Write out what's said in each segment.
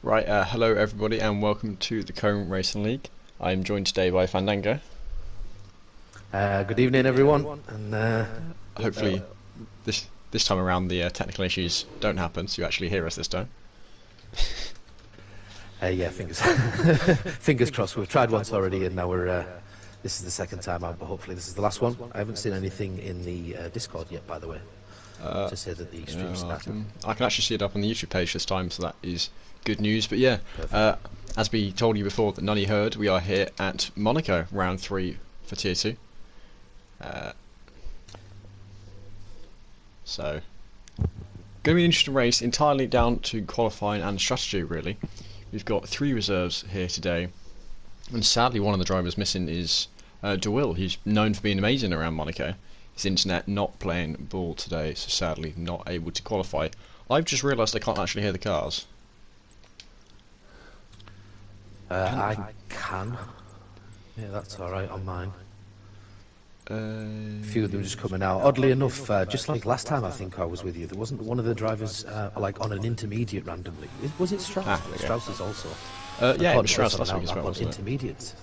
Right, hello everybody and welcome to the Cone Racing League. I'm joined today by Fandango. Good evening, everyone. And Hopefully, this time around the technical issues don't happen, so you actually hear us this time. yeah, fingers crossed. We've tried once already, and now this is the second time out. But hopefully, this is the last one. I haven't seen anything in the Discord yet, by the way, to say that the stream started. I can actually see it up on the YouTube page this time, so that is good news. But yeah, as we told you before that none of you heard, we are here at Monaco, round 3 for Tier 2. So, going to be an interesting race, entirely down to qualifying and strategy, really. We've got 3 reserves here today, and sadly one of the drivers missing is DeWill. He's known for being amazing around Monaco. His internet not playing ball today, so sadly not able to qualify. I've just realised I can't actually hear the cars. I can. Yeah, that's alright on mine. A few of them just coming out. Oddly enough, just like last time I think I was with you, there wasn't one of the drivers like on an intermediate randomly. Was it Strauss? Strauss is also. Yeah, it was Strauss last week as well, wasn't it? Intermediates.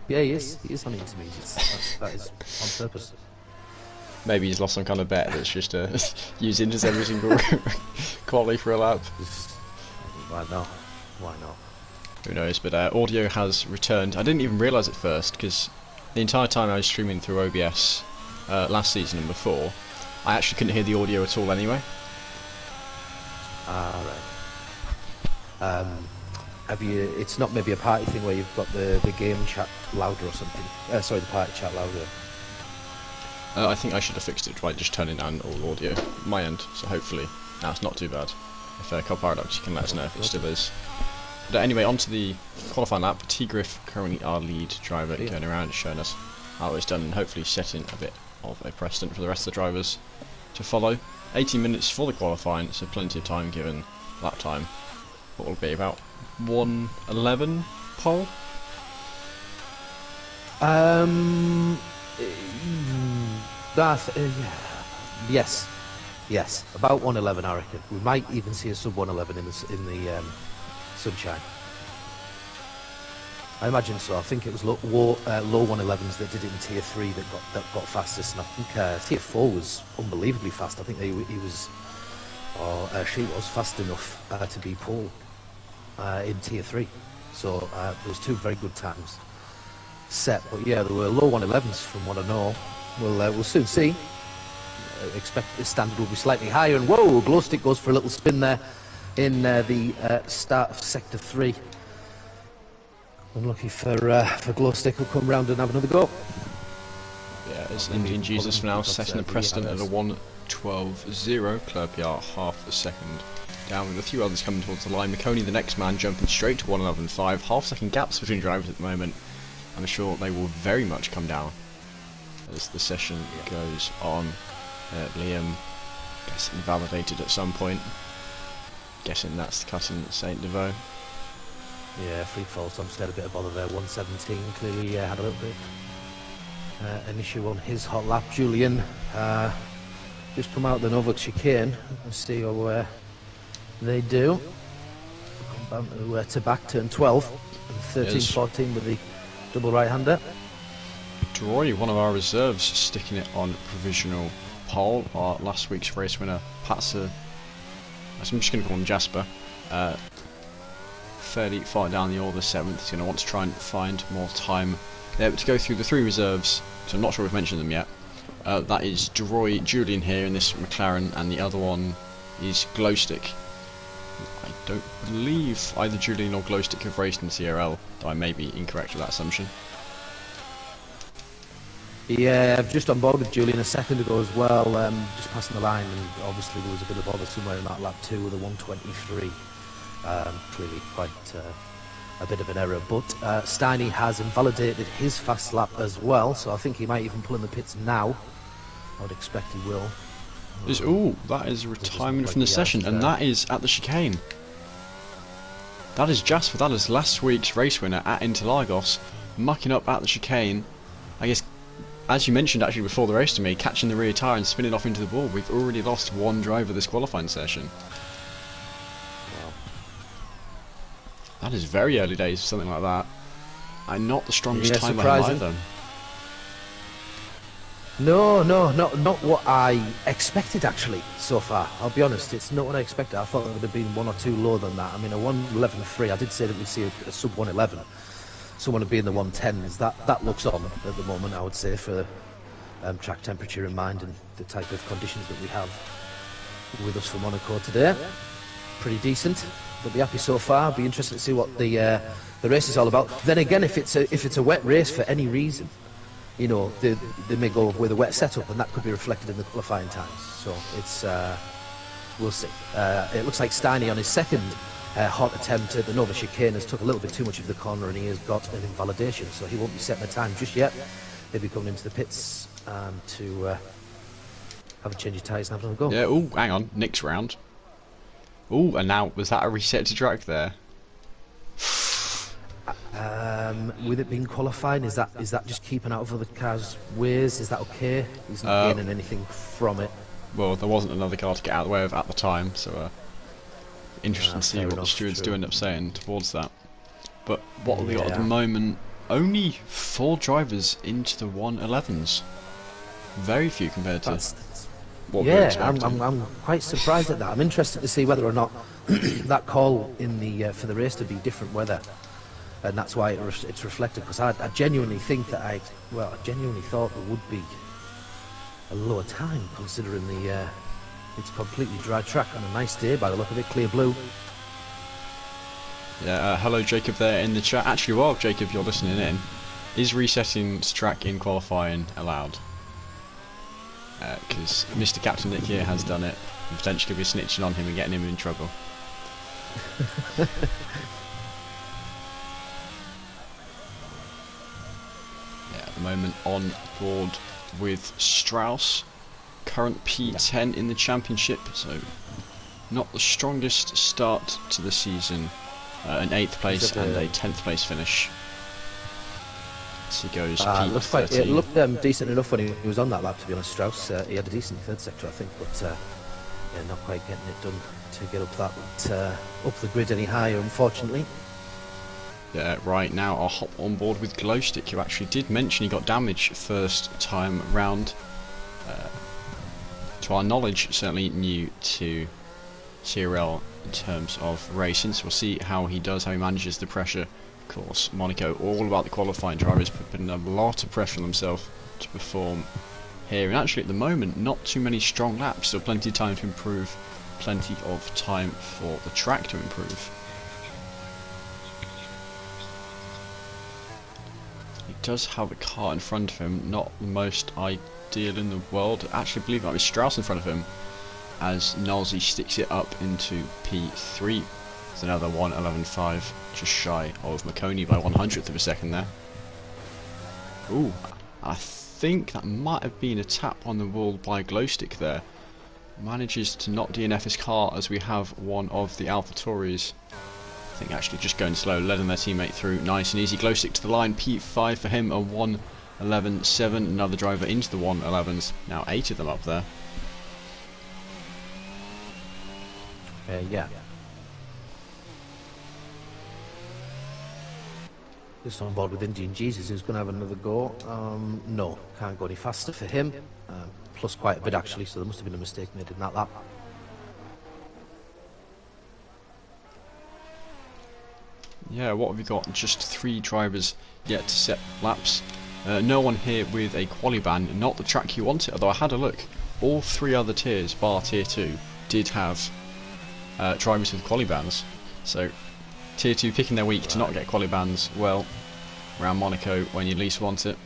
Yeah, he is. He is on intermediates. That is on purpose. Maybe he's lost some kind of bet that's just using just every single quality for a lap. Why not? Why not? Who knows? But audio has returned. I didn't even realise at first because the entire time I was streaming through OBS last season and before, I actually couldn't hear the audio at all anyway. Right. Have you? It's not maybe a party thing where you've got the game chat louder or something. Sorry, the party chat louder. I think I should have fixed it by just turning down all audio my end. So hopefully now it's not too bad. If Paradox, you can let us know if it still is. But anyway, on to the qualifying lap. T-Griff, currently our lead driver, going around showing us how it's done and hopefully setting a bit of a precedent for the rest of the drivers to follow. 18 minutes for the qualifying, so plenty of time given lap time. What will be about 1:11 pole? Yes, about 1:11 I reckon. We might even see a sub 1:11 in the sunshine. I imagine so. I think it was low 1:11s that did it in Tier 3 that got fastest, and I think Tier 4 was unbelievably fast. I think he was, or she was fast enough to be pole in Tier 3. So there was 2 very good times set. But yeah, there were low 1:11s from what I know. We'll soon see. Expect the standard will be slightly higher. And whoa, Glowstick goes for a little spin there in the start of Sector 3. Unlucky for Glowstick, who'll come round and have another go. Yeah, it's Indian Jesus for now, setting a precedent at a 1:12.0, Club PR half a second down, with a few others coming towards the line. McConey, the next man, jumping straight to 1:11.5, half-second gaps between drivers at the moment. I'm sure they will very much come down as the session goes on. Liam gets invalidated at some point. Guessing that's cutting Saint Devoe. Yeah, free fall, so I'm just had a bit of bother there. 1:17 clearly had a little bit an issue on his hot lap. Julian just come out the Nova chicane. Let's see how they do. Come down to back turn 12 and 13-14 with the double right-hander. Droy, one of our reserves, sticking it on provisional pole. Our last week's race winner, Patser. I'm just going to call him Jasper. Fairly far down the order, 7th. He's going to want to try and find more time there. But to go through the 3 reserves, so I'm not sure we've mentioned them yet. That is Droy, Julian here in this McLaren, and the other one is Glowstick. I don't believe either Julian or Glowstick have raced in CRL, though I may be incorrect with that assumption. Yeah, I'm just on board with Julian a second ago as well, just passing the line, and obviously there was a bit of bother somewhere in that lap 2 with a 1:23. Clearly quite a bit of an error, but Steiny has invalidated his fast lap as well, so I think he might even pull in the pits now. I would expect he will. Ooh, that is retirement from the session, and that is at the chicane. That is Jasper, that is last week's race winner at Interlagos, mucking up at the chicane. I guess, as you mentioned actually before the race to me, catching the rear tyre and spinning off into the wall. We've already lost 1 driver this qualifying session. That is very early days for something like that. And not the strongest Yeah, time surprising. either. No, not what I expected actually so far. I'll be honest, it's not what I expected. I thought it would have been 1 or 2 lower than that. I mean, a 111.3. I did say that we'd see a sub 111. Someone would be in the 110s. That looks on at the moment, I would say, for track temperature in mind and the type of conditions that we have with us for Monaco today. Pretty decent. They'll be happy so far. I'll be interested to see what the race is all about. Then again, if it's a wet race for any reason, you know, they may go with a wet setup, and that could be reflected in the qualifying times. So it's we'll see. It looks like Steiny on his second hot attempt at the Nova chicane has took a little bit too much of the corner, and he has got an invalidation, so he won't be setting a time just yet. He'll be coming into the pits to have a change of tyres and have another go. Yeah. Oh, hang on. Nick's round. Oh, and now was that a reset to track there? With it being qualifying, is that just keeping out of other cars' ways? Is that okay? He's not gaining anything from it. Well, there wasn't another car to get out of the way of at the time, so interesting to see what the stewards do end up saying towards that. But what have we got at the moment? Only 4 drivers into the 111s. Very few compared to what we were expecting. I'm quite surprised at that. I'm interested to see whether or not that call in the for the race to be different weather, and that's why it's reflected. Because I genuinely think that I genuinely thought there would be a lower time, considering the it's a completely dry track on a nice day by the look of it, clear blue. Yeah, hello Jacob there in the chat. Actually, while Jacob, you're listening in, is resetting to track in qualifying allowed? Because Mr. Captain Nick here has done it, and potentially be snitching on him and getting him in trouble. Yeah, at the moment on board with Strauss, current P10 in the championship, so not the strongest start to the season. An 8th place and a 10th place finish. So he goes P13. It looked decent enough when he was on that lap, to be honest, Strauss. He had a decent third sector, I think, but yeah, not quite getting it done to get up the grid any higher, unfortunately. Yeah, right now I'll hop on board with Glowstick, who actually did mention he got damage first time round. To our knowledge, certainly new to CRL in terms of racing, so we'll see how he does, how he manages the pressure. Of course, Monaco, all about the qualifying drivers, putting a lot of pressure on themselves to perform here. And actually, at the moment, not too many strong laps, so plenty of time to improve, plenty of time for the track to improve. He does have a car in front of him, not the most ideal in the world. Actually, I believe it might be Strauss in front of him, as Nolsey sticks it up into P3. It's another 111.5, just shy of McConey by 100th of a second there. Ooh, I think that might have been a tap on the wall by Glowstick there. Manages to not DNF his car, as we have one of the AlphaTauris. I think actually just going slow, letting their teammate through nice and easy. Glowstick to the line, P5 for him, a 111.7. Another driver into the 111s, now 8 of them up there. Yeah. Just on board with Indian Jesus, who's going to have another go. No, can't go any faster for him. Plus quite a bit actually, so there must have been a mistake made in that lap. Yeah, what have we got? Just 3 drivers yet to set laps. No one here with a quali ban, not the track you wanted, although I had a look. All 3 other tiers, bar tier 2, did have drivers with quali bans. So tier 2 picking their week to not get quali bans, well, around Monaco when you least want it.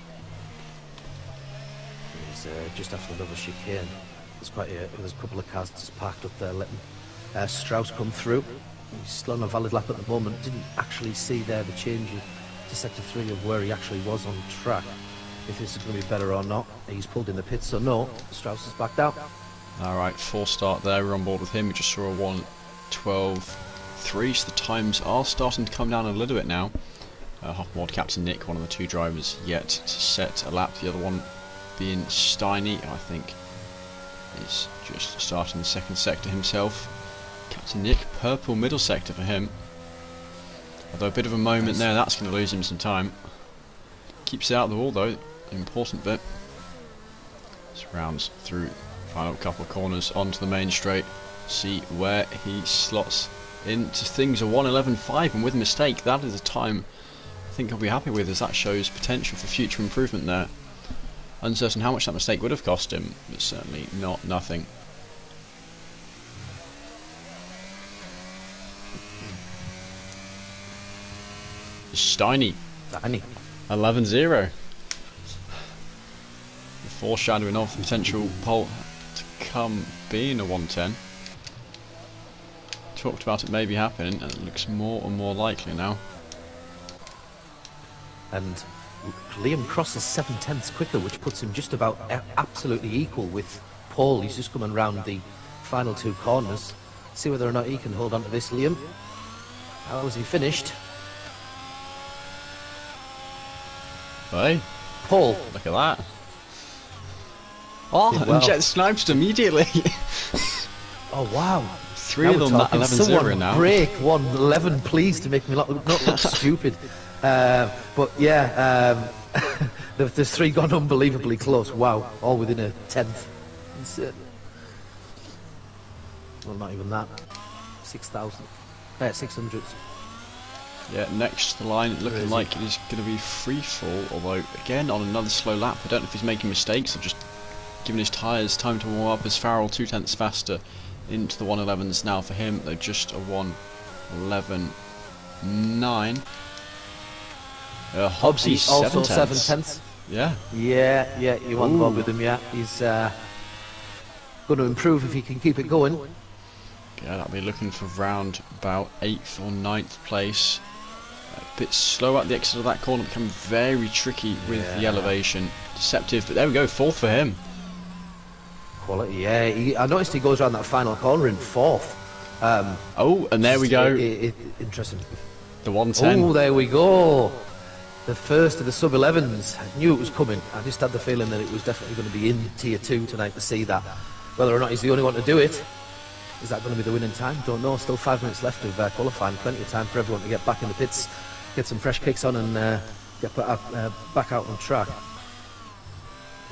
He's just after another chicane. There's a couple of cars just parked up there letting Strauss come through. He's still on a valid lap at the moment. Didn't actually see there the change to sector 3 of where he actually was on track. If this is going to be better or not. He's pulled in the pits, so no, Strauss is backed out. Alright, 4 start there, we're on board with him. We just saw a 1:12.3, so the times are starting to come down a little bit now. Hop on board Captain Nick, one of the 2 drivers yet to set a lap. The other one being Steiny, I think is just starting the second sector himself. Captain Nick, purple middle sector for him. Although a bit of a moment there, that's going to lose him some time. Keeps it out of the wall though, the important bit. Just rounds through final couple of corners onto the main straight. See where he slots into things. A 1:11.5, and with a mistake, that is a time I think I'll be happy with, as that shows potential for future improvement there. Uncertain how much that mistake would have cost him, but certainly not nothing. Steiny. 11-0. The foreshadowing of the potential pole to come being a 110. Talked about it maybe happening, and it looks more and more likely now. And Liam crosses 7/10 quicker, which puts him just about absolutely equal with Paul. He's just coming round the final two corners. See whether or not he can hold on to this, Liam. How has he finished? Hey, Paul. look at that. Oh, well. and Jet sniped immediately. Oh, wow. Three of them, that 11-0 now. Break 1:11, please, to make me not look stupid. But yeah, there's three gone unbelievably close. Wow, all within a tenth. Well, not even that. 600. Yeah, next to the line, looking like it is going to be free fall. Although, again, on another slow lap. I don't know if he's making mistakes or just giving his tyres time to warm up, as Farrell 2/10 faster into the 1:11s now for him. Though just a 1:11.9. Hobbsy's also 7/10. 7/10. Yeah. Yeah, you want Bob with him, yeah. He's going to improve if he can keep it going. Yeah, that'll be looking for round about 8th or 9th place. A bit slow at the exit of that corner, becoming very tricky with the elevation. Deceptive, but there we go, 4th for him. Quality, yeah. I noticed he goes around that final corner in 4th. Oh, and there we go. Interesting. The 110. Oh, there we go. The first of the sub-11s. I knew it was coming. I just had the feeling that it was definitely going to be in Tier 2 tonight to see that. Whether or not he's the only one to do it. Is that going to be the winning time? Don't know. Still 5 minutes left of qualifying. Plenty of time for everyone to get back in the pits, get some fresh kicks on, and get back out on track.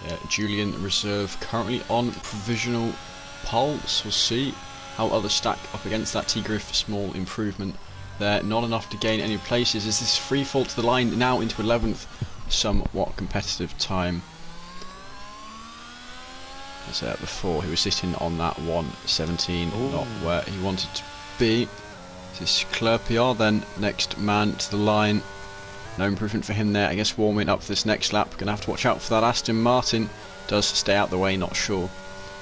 Yeah, Julian Reserve currently on provisional pulse. We'll see how others stack up against that. T-Griff, small improvement there. Not enough to gain any places. Is this free fall to the line now into 11th? Somewhat competitive time. As I said before, he was sitting on that 1:17, not where he wanted to be. This is Clerpiard then, next man to the line. No improvement for him there. I guess warming up for this next lap. Gonna have to watch out for that. Aston Martin does stay out the way, not sure.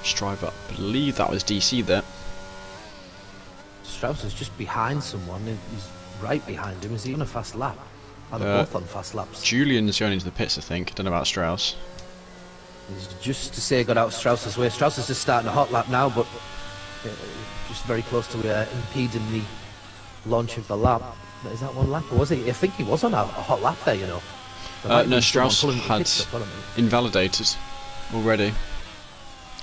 Striver, I believe that was DC there. Strauss is just behind someone. He's right behind him. Is he on a fast lap? Are they both on fast laps? Julian's going into the pits, I think. I don't know about Strauss. He's just to say got out Strauss's way. Strauss is just starting a hot lap now, but just very close to impeding the launch of the lap. Is that one lap, or was he? I think he was on a hot lap there, you know. No, Strauss had invalidated already.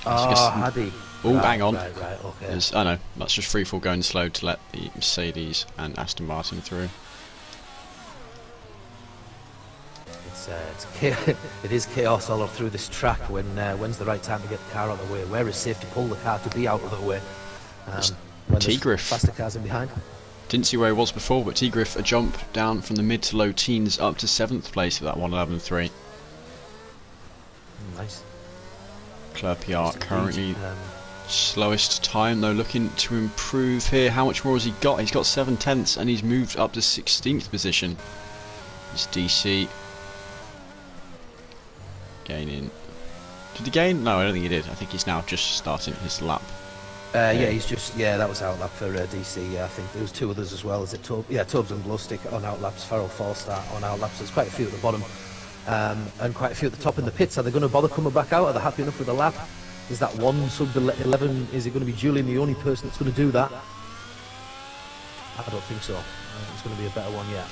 Had he? Oh, hang on. Right, okay. Oh no, that's just freefall going slow to let the Mercedes and Aston Martin through. It is chaos all through this track. When's the right time to get the car out of the way? Where is safe to pull the car to be out of the way? When there's faster cars in behind. Didn't see where he was before, but T-Griff a jump down from the mid to low teens up to 7th place for that 1:11.3. Nice. Clerpiard currently slowest time, though looking to improve here. How much more has he got? He's got 7/10, and he's moved up to 16th position. It's DC. Gaining. Did he gain? No, I don't think he did. I think he's now just starting his lap. Yeah, he's just, that was out lap for DC. Yeah, I think there was two others as well. Is it Tubbs and Glowstick on out laps, Farrell Falstart on out laps. There's quite a few at the bottom, and quite a few at the top in the pits. Are they going to bother coming back out? Are they happy enough with the lap? Is that one sub-11? Is it going to be Julian the only person that's going to do that? I don't think so. It's going to be a better one yet.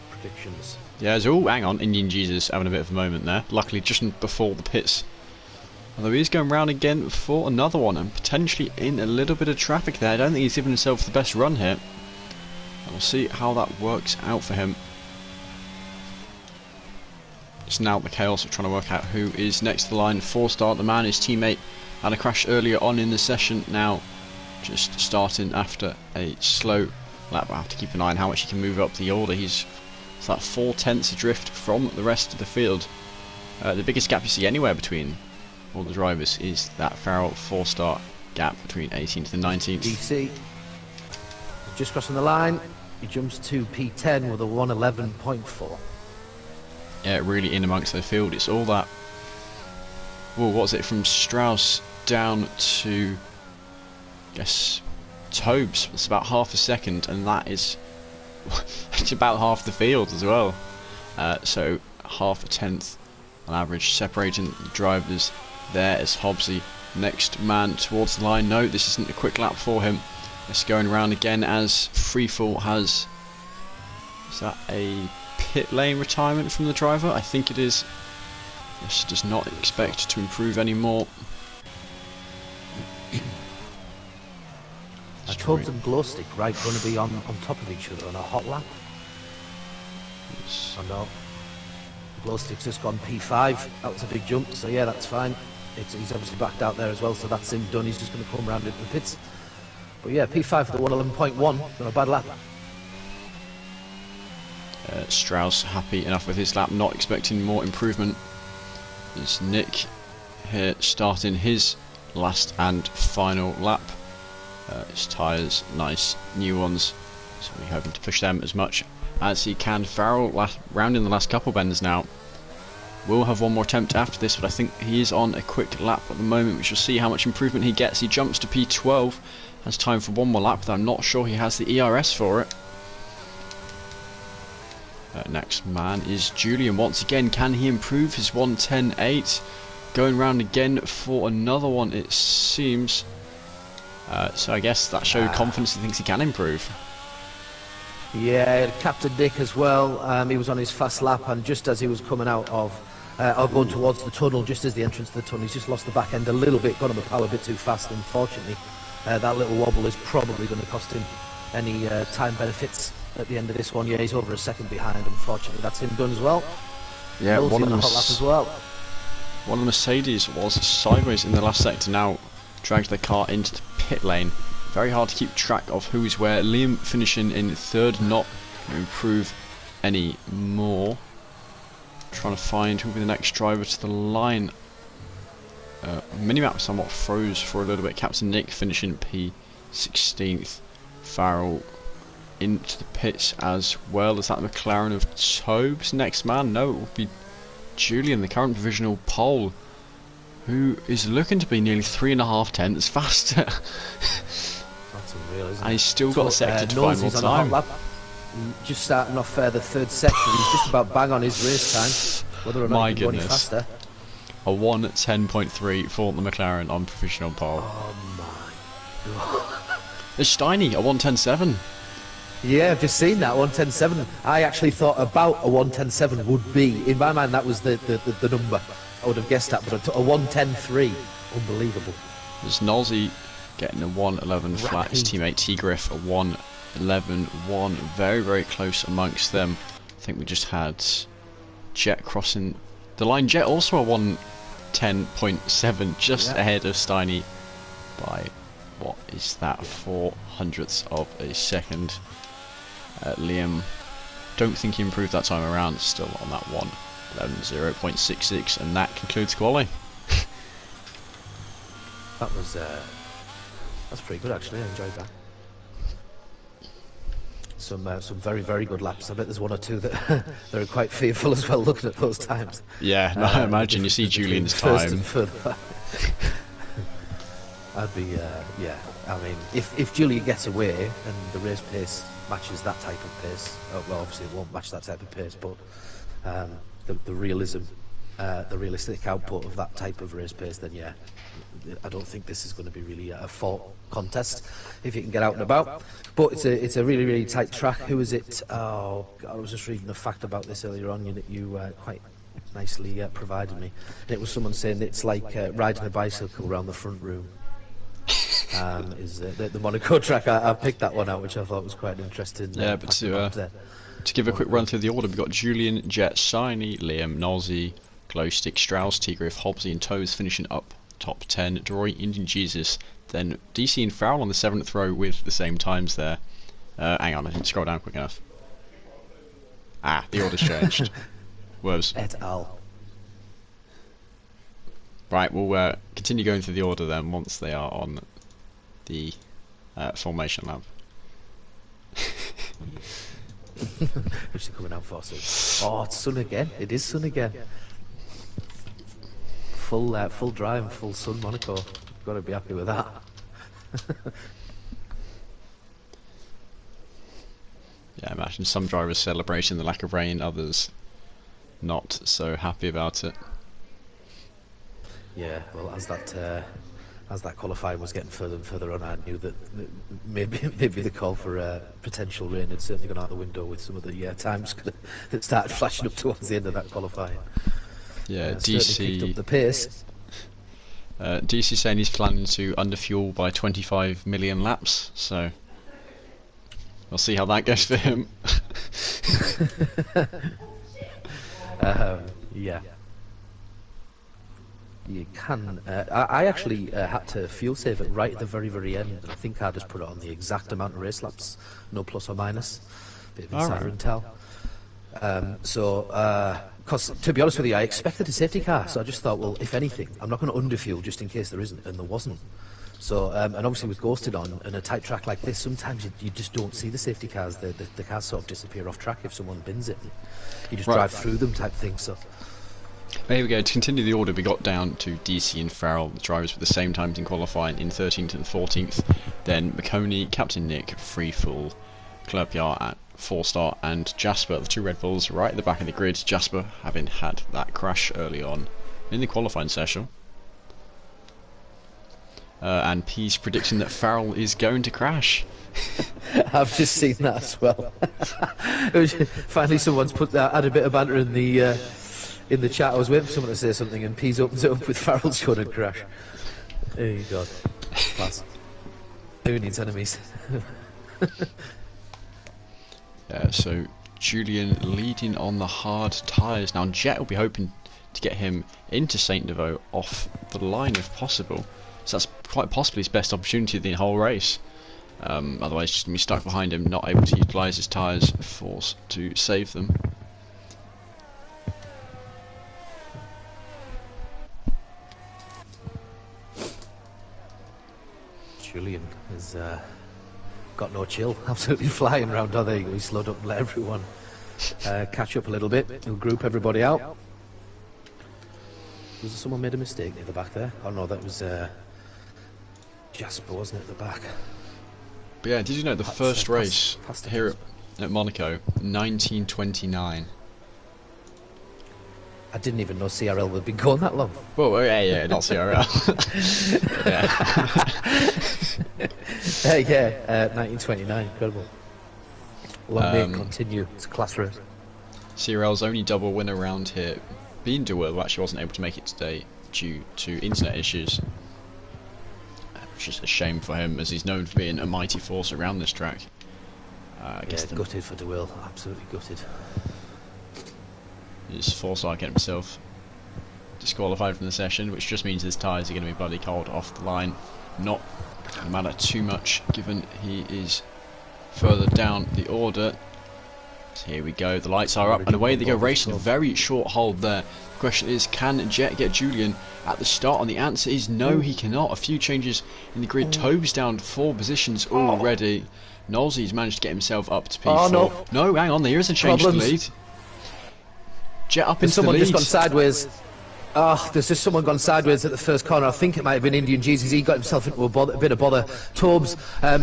Predictions. Yeah, hang on, Indian Jesus having a bit of a moment there. Luckily, just before the pits. Although he's going round again for another one, and potentially in a little bit of traffic there. I don't think he's given himself the best run here. And we'll see how that works out for him. It's now the chaos of trying to work out who is next to the line. 4-star, the man, his teammate, had a crash earlier on in the session. Now just starting after a slow lap. I'll have to keep an eye on how much he can move up the order. It's that 4/10 adrift from the rest of the field. The biggest gap you see anywhere between all the drivers is that Farrell 4-star gap between 18th and 19th. DC just crossing the line. He jumps to P10 with a 111.4. Yeah, really in amongst the field. It's all that. Well, what was it, from Strauss down to, I guess, Tobes? It's about half a second, and that is it's about half the field as well. So half a tenth on average separating the drivers there as Hobbsy, next man towards the line. No, this isn't a quick lap for him. It's going around again as Freefall has. Is that a pit lane retirement from the driver? I think it is. This does not expect to improve anymore. Tubbs and Glowstick, right, going to be on top of each other on a hot lap. Yes. I know. Glowstick's just gone P5. That was a big jump, so yeah, that's fine. He's obviously backed out there as well, so that's him done. He's just going to come around into the pits. But yeah, P5 for the 111.1. Not a bad lap. Strauss happy enough with his lap, not expecting more improvement. There's Nick here starting his last and final lap. His tyres, nice new ones, so we're hoping to push them as much as he can. Farrell rounding the last couple bends now. Will have one more attempt after this, but I think he is on a quick lap at the moment. We shall see how much improvement he gets. He jumps to P12, has time for one more lap, but I'm not sure he has the ERS for it. Next man is Julian once again. Can he improve his 1:10.8? Going round again for another one, it seems. So I guess that showed confidence. He thinks he can improve. Yeah, Captain Dick as well. He was on his fast lap, and just as he was coming out of, or going towards the tunnel, just as the entrance to the tunnel, he's just lost the back end a little bit, got on the power a bit too fast. Unfortunately, that little wobble is probably going to cost him any time benefits at the end of this one. Yeah, he's over a second behind. Unfortunately, that's him done as well. Yeah, one of the hot lap as well. One of the Mercedes was sideways in the last sector. Now dragged the car into the pit lane. Very hard to keep track of who's where. Liam finishing in third, not going to improve any more. Trying to find who will be the next driver to the line. Minimap somewhat froze for a little bit. Captain Nick finishing P16th. Farrell into the pits as well. Is that McLaren of Tobes next man? No, it will be Julian, the current provisional pole, who is looking to be nearly 3.5 tenths faster. That's unreal, isn't it? And he's still got a sector to find more on time. The hot lap. Just starting off the third sector. He's just about bang on his race time. Whether or not he can go any faster. A 1:10.3 for the McLaren on provisional pole. Oh my god. There's Steiny, a 1:10.7. Yeah, I've just seen that, 1:10.7. I actually thought about a 1:10.7 would be, in my mind, that was the number I would have guessed at, but a 1:10.3. Unbelievable. There's Nolsey getting a 1:11 flat. His teammate T-Griff a 1:11.1. Very, very close amongst them. I think we just had Jet crossing the line. Jet also a 1:10.7, just ahead of Steiny by, what is that, 4/100ths of a second. Liam, don't think he improved that time around, still on that 1:11.0.66, and that concludes quali. That was that's pretty good actually. I enjoyed that. Some very, very good laps. I bet there's one or two that that are quite fearful as well, looking at those times. Yeah, no, I imagine you see Julian's time. I'd be yeah. I mean, if Julian gets away and the race pace matches that type of pace, well, obviously it won't match that type of pace, but the realism, the realistic output of that type of race pace, then yeah, I don't think this is going to be really a fought contest if you can get out and about. But it's a really, really tight track. Who is it? Oh, I was just reading a fact about this earlier on. You quite nicely provided me. And it was someone saying it's like riding a bicycle around the front room. is the Monaco track. I picked that one out, which I thought was quite interesting. Yeah, but to give a quick run through the order, we've got Julian, Jet, Shiny, Liam, Nolsey, Glowstick, Strauss, Tigriff, Hobbsy and Toes finishing up top 10. Droy, Indian Jesus, then DC and Fowl on the 7th row with the same times there. Hang on, I didn't scroll down quick enough. The order's changed. Worse. Et al. Right, we'll continue going through the order then once they are on the formation lab. Which is coming out for us. Oh, it's sun again. It is sun again. Full drive, full sun, Monaco. Got to be happy with that. Yeah, imagine some drivers celebrating the lack of rain, others not so happy about it. Yeah, well, as that qualifying was getting further and further on, I knew that maybe the call for potential rain had certainly gone out the window with some of the times that started flashing up towards the end of that qualifying. Yeah, DC picked up the pace. DC saying he's planning to underfuel by 25 million laps, so we'll see how that goes for him. Yeah. You can. I actually had to fuel save it right at the very, very end, and I think I just put it on the exact amount of race laps, no plus or minus. Bit of insider intel. Because to be honest with you, I expected a safety car, so I just thought, well, if anything, I'm not going to underfuel just in case there isn't, and there wasn't. So, and obviously with Ghosted on, and a tight track like this, sometimes you just don't see the safety cars. The cars sort of disappear off track if someone bins it. You just drive through them type thing, so... There we go, to continue the order we got down to DC and Farrell, the drivers with the same times in qualifying in 13th and 14th, then McConey, Captain Nick, Freefall, Clerpiar at 4-star and Jasper, the two Red Bulls right at the back of the grid, Jasper having had that crash early on in the qualifying session. And P's predicting that Farrell is going to crash. I've just seen that as well. Finally someone's had a bit of banter in the chat. I was waiting for someone to say something, and P's opens it up with Farrell's going to crash. Oh god. Class. Who needs enemies? Yeah, so Julian leading on the hard tyres. Now Jet will be hoping to get him into Saint Devo off the line if possible. So that's quite possibly his best opportunity of the whole race. Otherwise just going to be stuck behind him, not able to utilise his tyres, forced to save them. Julian has got no chill, absolutely flying around. Oh, there you go, he slowed up and let everyone catch up a little bit. He'll group everybody out. Was there someone made a mistake near the back there? Oh no, that was Jasper, wasn't it, at the back? But yeah, did you know the first race here at Monaco, 1929? I didn't even know CRL had been going that long. Well, yeah, not CRL. Yeah, 1929, incredible. Long may it continue, it's a class race. CRL's only double winner round here, being DeWill, actually wasn't able to make it today due to internet issues. Which is a shame for him, as he's known for being a mighty force around this track. Gutted for DeWill, absolutely gutted. His 4-star getting himself disqualified from the session, which just means his tyres are going to be bloody cold off the line. Not going to matter too much, given he is further down the order. So here we go, the lights are up, and away they go, racing a very short hold there. The question is, can Jet get Julian at the start? And the answer is no, he cannot. A few changes in the grid. Tobes down 4 positions already. Nolsey's managed to get himself up to P4. No, hang on, there is a change to the lead. Jet up into the lead. Someone just gone sideways. There's just someone gone sideways at the first corner. I think it might have been Indian Jesus. He got himself into a bit of bother. Tobes,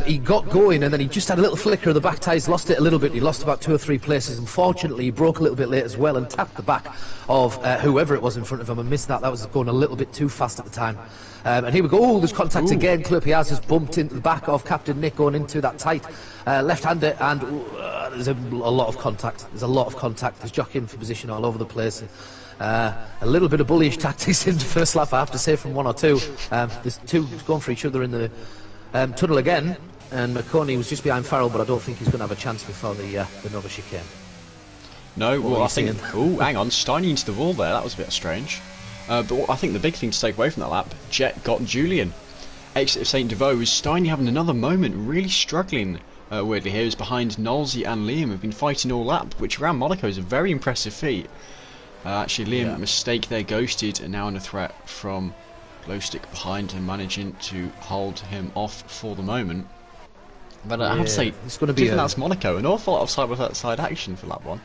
he got going, and then he just had a little flicker of the back tyres, lost it a little bit. He lost about 2 or 3 places. Unfortunately, he broke a little bit late as well and tapped the back of whoever it was in front of him. I missed that. That was going a little bit too fast at the time. And here we go. Oh, there's contact again. Clerpiaz has bumped into the back of Captain Nick going into that tight left-hander, and there's a lot of contact. There's a lot of contact. There's jockeying for position all over the place. A little bit of bullyish tactics in the first lap, I have to say, from 1 or 2. There's 2 going for each other in the Tunnel again, and McConey was just behind Farrell, but I don't think he's going to have a chance before the Nova chicane. No, well, I think... Oh, hang on, Steiny into the wall there, that was a bit strange. But I think the big thing to take away from that lap, Jet got Julian. Exit of St. Devoe, Steiny having another moment, really struggling weirdly here. He's behind Nolsey and Liam, have been fighting all lap, which around Monaco is a very impressive feat. Actually, Liam, mistake there, ghosted, and now under threat from Glowstick behind him, managing to hold him off for the moment. But I have to say, it's going to be that's Monaco, an awful lot of side-by-side action for lap 1.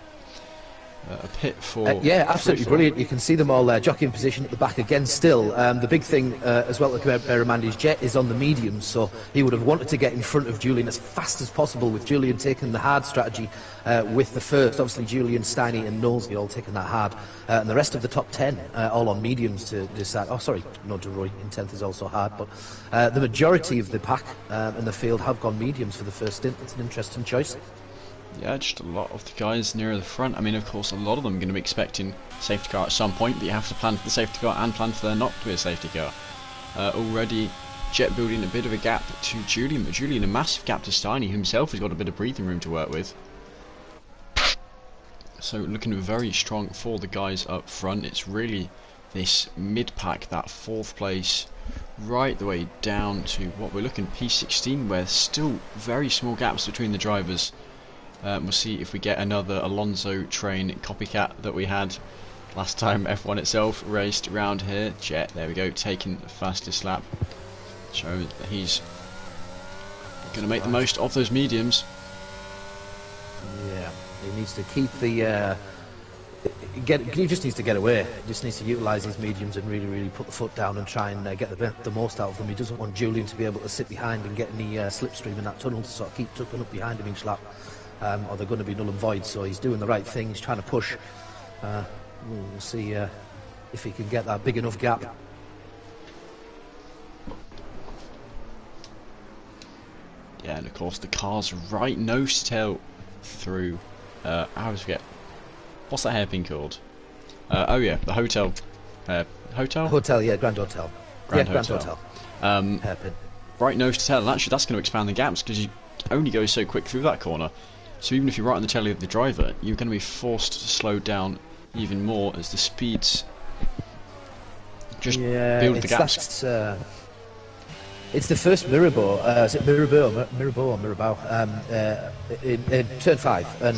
A pit for... yeah, absolutely brilliant. You can see them all jockeying position at the back again still. The big thing as well to bear in mind is Jet is on the mediums, so he would have wanted to get in front of Julian as fast as possible, with Julian taking the hard strategy with the first. Obviously Julian, Steiny and Knowlesy all taking that hard, and the rest of the top 10 all on mediums to decide. Oh sorry, no, DeRoy in 10th is also hard, but the majority of the pack in the field have gone mediums for the first stint. It's an interesting choice. Yeah, just a lot of the guys nearer the front. I mean, of course, a lot of them are going to be expecting safety car at some point, but you have to plan for the safety car and plan for there not to be a safety car. Already, Jet building a bit of a gap to Julian, but Julian a massive gap to Steiny himself, has got a bit of breathing room to work with. So looking very strong for the guys up front. It's really this mid-pack, that 4th place, right the way down to what we're looking P16, where still very small gaps between the drivers. We'll see if we get another Alonso train copycat that we had last time F1 itself raced around here. Jet, there we go, taking the fastest lap. Show that he's going to make the most of those mediums. Yeah, he needs to keep the... he just needs to get away. He just needs to utilise his mediums and really put the foot down and try and get the most out of them. He doesn't want Julian to be able to sit behind and get any slipstream in that tunnel to sort of keep tucking up behind him each lap. Or they're going to be null and void, so he's doing the right thing. He's trying to push. We'll see if he can get that big enough gap. Yeah, and of course the car's right nose to tail through. I always forget. What's that hairpin called? Oh yeah, the hotel. Hotel? Hotel, yeah, Grand Hotel. Grand Hotel. Hairpin. Right nose to tail, and actually that's going to expand the gaps because you only go so quick through that corner. So even if you're right on the tail of the driver, you're going to be forced to slow down even more as the speeds just build the gaps. It's the first Mirabeau, is it Mirabeau or Mirabeau, in turn 5, and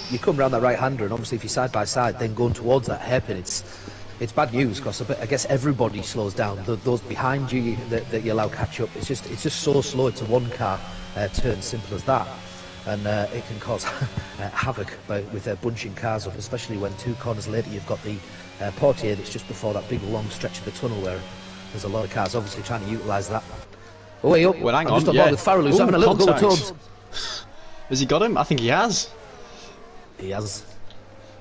you come around that right-hander, and obviously if you're side by side, then going towards that hairpin, it's bad news, because I guess everybody slows down. Those behind you that you allow catch up, it's just so slow. It's a one-car turn, simple as that. And it can cause havoc with bunching cars up, especially when 2 corners later you've got the portier that's just before that big long stretch of the tunnel where there's a lot of cars obviously trying to utilise that. Oh, way up. Well, hang on, just on board with Farrell, who's having a little go with Tubbs. Has he got him? I think he has. He has.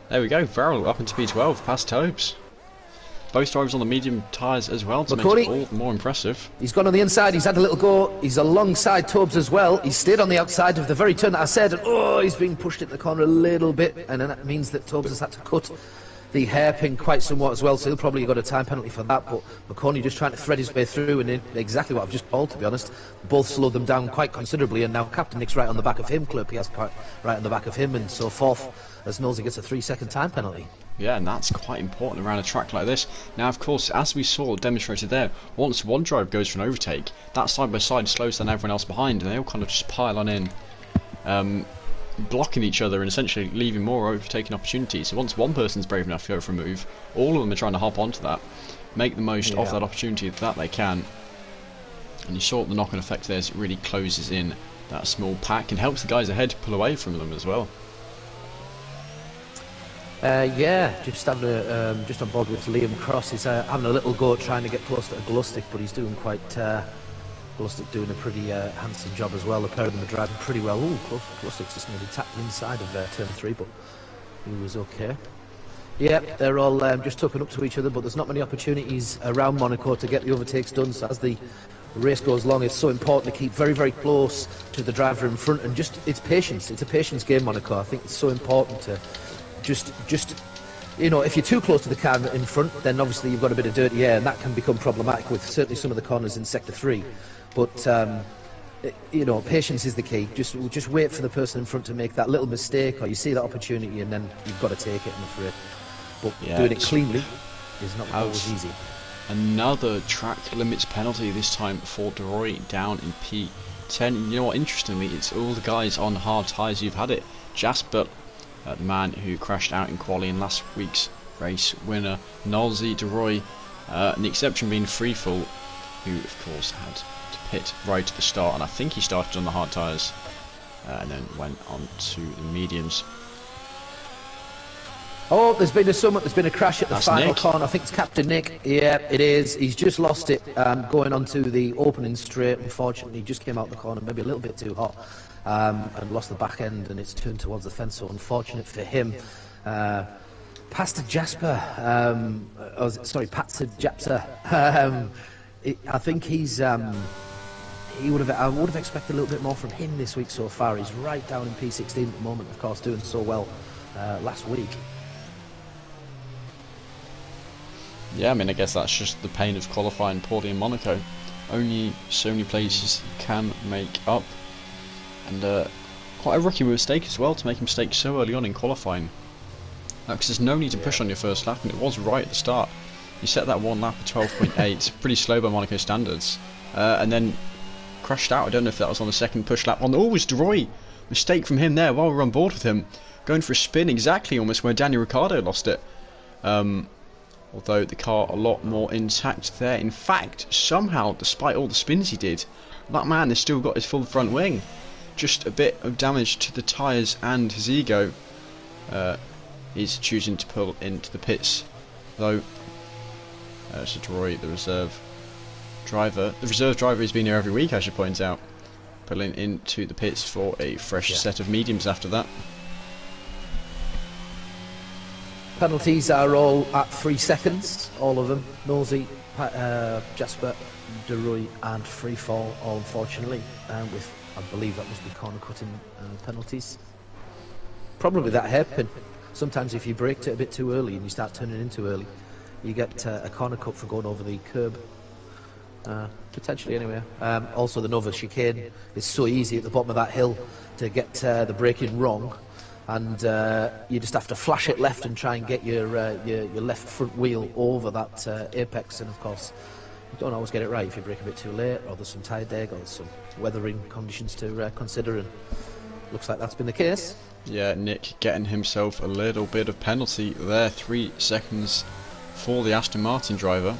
There we go, Farrell up into P12, past Tobes. Both drivers on the medium tyres as well to make it all more impressive. He's gone on the inside, he's had a little go, he's alongside Tobes as well. He's stayed on the outside of the very turn that I said, and he's being pushed into the corner a little bit, and then that means that Tobes has had to cut the hairpin quite somewhat as well, so he'll probably got a time penalty for that. But McConey just trying to thread his way through, and exactly what I've just called, to be honest. Both slowed them down quite considerably, and now Captain Nick's right on the back of him, Club PS right on the back of him, and so forth, as Nosey gets a 3-second time penalty. Yeah, and that's quite important around a track like this. Now, of course, as we saw demonstrated there, once one drive goes for an overtake, that side-by-side slows down everyone else behind, and they all kind of just pile on in, blocking each other and essentially leaving more overtaking opportunities. So once one person's brave enough to go for a move, all of them are trying to hop onto that, make the most of that opportunity that they can. And you saw the knock-on effect there as it really closes in that small pack and helps the guys ahead to pull away from them as well. Yeah, just having just on board with Liam Cross. He's having a little go at trying to get close to Glowstick, but he's doing quite. Glowstick doing a pretty handsome job as well. The pair of them are driving pretty well. Ooh, Glowstick's just nearly tapped inside of turn 3, but he was okay. Yeah, they're all just tucking up to each other, but there's not many opportunities around Monaco to get the overtakes done. So as the race goes along, it's so important to keep very close to the driver in front, and just it's patience. It's a patience game, Monaco. I think it's so important to. Just you know, if you're too close to the car in front, then obviously you've got a bit of dirty air, and that can become problematic with certainly some of the corners in Sector 3. But you know, patience is the key. Just wait for the person in front to make that little mistake, or you see that opportunity, and then you've got to take it, I'm afraid. But doing it cleanly is not always easy. Another track limits penalty, this time for Deroy down in P10. You know what, interestingly, it's all the guys on hard tyres who've had it. Jasper, the man who crashed out in quali in last week's race, winner, Nolsey, Deroy, and the exception being Freefall, who of course had to pit right at the start, and I think he started on the hard tyres and then went on to the mediums. Oh, there's been a crash at the final Nick. corner. I think it's Captain Nick. Yeah, it is. He's just lost it going onto the opening straight. Unfortunately, he just came out the corner, maybe a little bit too hot, and lost the back end, and it's turned towards the fence. So unfortunate for him. Pastor Jasper, Pastor Japser. I think he's. I would have expected a little bit more from him this week so far. He's right down in P16 at the moment, of course, doing so well last week. Yeah, I mean, I guess that's just the pain of qualifying poorly in Monaco. Only so many places you can make up, and quite a rookie mistake as well to make a mistake so early on in qualifying. Because there's no need to push on your first lap, and it was right at the start. You set that one lap at 12.8, pretty slow by Monaco standards, and then crashed out. I don't know if that was on the second push lap. Oh, it was Deroy. Mistake from him there while we were on board with him, going for a spin exactly almost where Daniel Ricciardo lost it. Although the car a lot more intact there. In fact, somehow, despite all the spins he did, that man has still got his full front wing. Just a bit of damage to the tyres and his ego. He's choosing to pull into the pits, though. So Deroy, the reserve driver. The reserve driver has been here every week, I should point out. Pulling into the pits for a fresh set of mediums after that. Penalties are all at 3 seconds, all of them. Nosey, Jasper, Deroy and Freefall, all unfortunately, with, I believe that must be corner cutting penalties. Probably that hairpin. Sometimes if you braked it a bit too early and you start turning in too early, you get a corner cut for going over the curb. Potentially anyway. Also the Nova chicane is so easy at the bottom of that hill to get the braking wrong, and you just have to flash it left and try and get your left front wheel over that apex, and of course you don't always get it right if you brake a bit too late, or there's some tire deg, or there's some weathering conditions to consider, and looks like that's been the case. Yeah, Nick getting himself a little bit of penalty there, 3 seconds for the Aston Martin driver.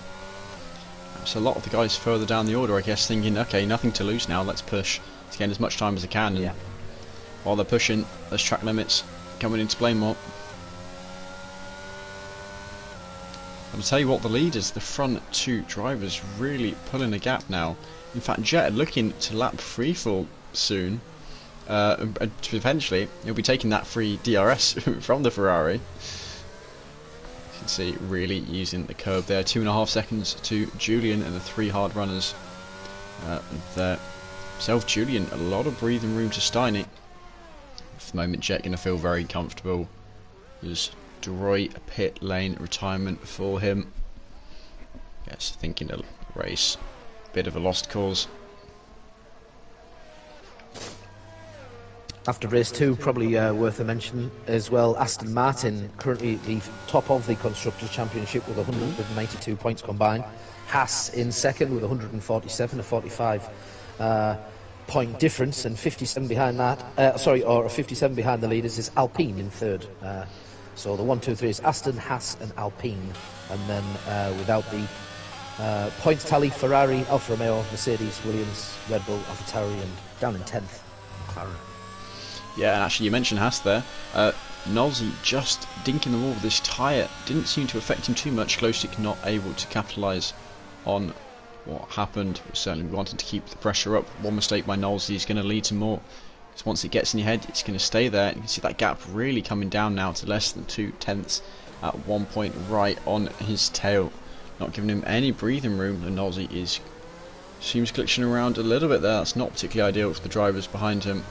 So a lot of the guys further down the order, I guess, thinking, okay, nothing to lose now, let's push to gain as much time as I can. And while they're pushing, those track limits coming into play more. I'll tell you what, the leaders, the front two drivers, really pulling a gap now. In fact, Jet looking to lap Freefall soon. Eventually, he'll be taking that free DRS from the Ferrari. You can see really using the curb there. 2.5 seconds to Julian and the 3 hard runners there. Julian, a lot of breathing room to Steiny. For the moment, Jet going to feel very comfortable. There's Deroy, a pit lane retirement for him. Yes, thinking a race, bit of a lost cause. After race 2, probably worth a mention as well, Aston Martin currently the top of the Constructors' Championship with 192 points combined. Haas in second with 147, a 45 point difference, and 57 behind that, 57 behind the leaders is Alpine in third. So the 1, 2, 3 is Aston, Haas and Alpine, and then without the points tally, Ferrari, Alfa Romeo, Mercedes, Williams, Red Bull, AlphaTauri, and down in 10th, McLaren. Yeah, and actually you mentioned Haas there. Nolsey just dinking the wall with this tyre. Didn't seem to affect him too much. Klosik not able to capitalise on what happened. Certainly wanted to keep the pressure up. One mistake by Nolsey is going to lead to more. Because once it gets in your head, it's going to stay there. And you can see that gap really coming down now to less than 2/10 at one point right on his tail. Not giving him any breathing room. And Nolsey seems glitching around a little bit there. That's not particularly ideal for the drivers behind him.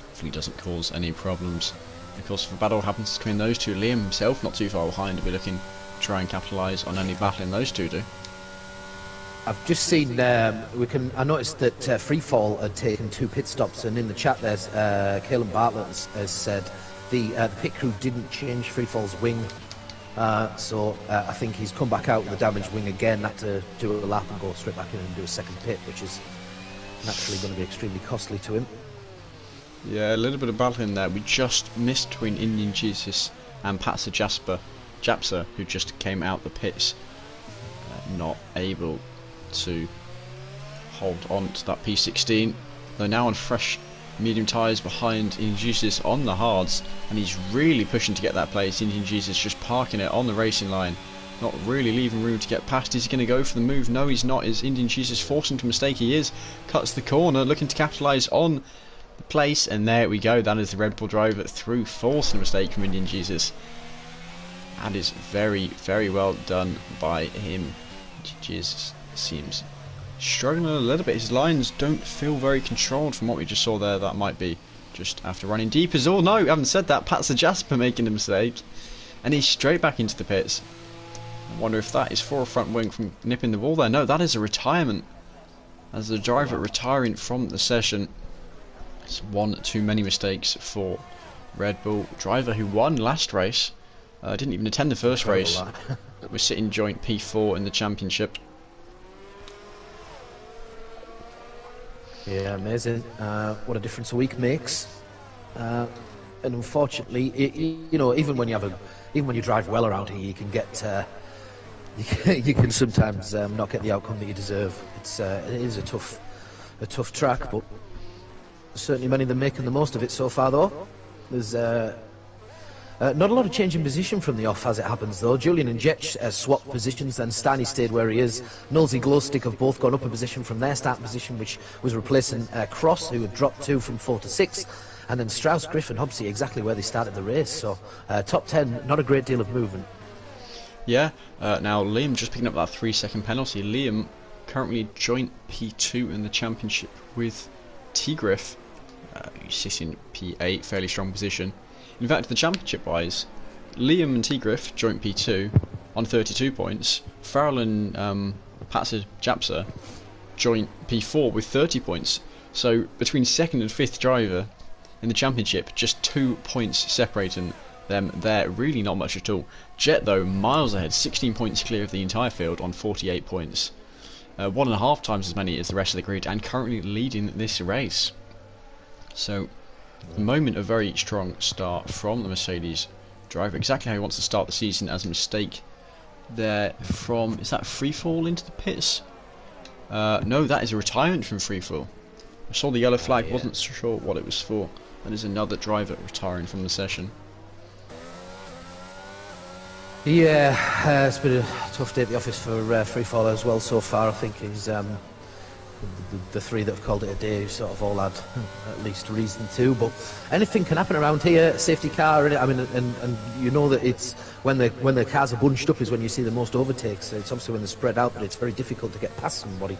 Hopefully doesn't cause any problems. Of course, if a battle happens between those two, Liam himself not too far behind will be looking to try and capitalise on any battle in those two do. I've just seen. I noticed that Freefall had taken 2 pit stops, and in the chat there's Caelan Bartlett has said the pit crew didn't change Freefall's wing, so I think he's come back out with the damaged wing again, had to do a lap and go straight back in and do a second pit, which is naturally going to be extremely costly to him. Yeah, a little bit of battling there. We just missed between Indian Jesus and Patser Japsa, who just came out the pits, not able to hold on to that P16. They're now on fresh medium tyres behind Indian Jesus on the hards, and he's really pushing to get that place. Indian Jesus just parking it on the racing line, not really leaving room to get past. Is he going to go for the move? No, he's not. Is Indian Jesus forcing to mistake? He is. Cuts the corner, looking to capitalise on the place, and there we go. That is the Red Bull driver through, forcing a mistake from Indian Jesus. That is very, very well done by him. Jesus seems struggling a little bit. His lines don't feel very controlled from what we just saw there. That might be just after running deep as all. No, I haven't said that. Patser Jasper making a mistake, and he's straight back into the pits. I wonder if that is for a front wing from nipping the wall there. No, that is a retirement, as the driver retiring from the session. It's one too many mistakes for Red Bull. Driver who won last race, didn't even attend the first race. We're sitting joint P4 in the championship. Yeah, amazing. What a difference a week makes. And unfortunately, you know, even when you drive well around here, you can get you can sometimes not get the outcome that you deserve. It is a tough track, but certainly many of them making the most of it so far. Though there's not a lot of change in position from the off as it happens, though. Julian and Jet swapped positions, then Steiny stayed where he is. Nolsey Glowstick have both gone up a position from their start position, which was replacing Cross, who had dropped 2 from 4 to 6. And then Strauss, Griff and Hobbsy exactly where they started the race. So top 10, not a great deal of movement. Yeah. Now Liam just picking up that 3-second penalty. Liam currently joint P2 in the championship with T-Griff. He's sitting P8, fairly strong position. In fact, the championship wise, Liam and T-Griff joint P2 on 32 points. Farrell and Patser Japsa joint P4 with 30 points. So between second and fifth driver in the championship, just 2 points separating them there. Really not much at all. Jet though, miles ahead, 16 points clear of the entire field on 48 points. 1.5 times as many as the rest of the grid, and currently leading this race. So at the moment, a very strong start from the Mercedes driver. Exactly how he wants to start the season, as a mistake there from, is that Freefall into the pits? No, that is a retirement from Freefall. I saw the yellow flag, wasn't sure what it was for. That is another driver retiring from the session. Yeah, it's been a tough day at the office for Freefall as well so far. I think he's the 3 that have called it a day sort of all had at least reason to, but anything can happen around here. Safety car, I mean, and you know that it's when the cars are bunched up is when you see the most overtakes. It's obviously when they're spread out, but it's very difficult to get past somebody.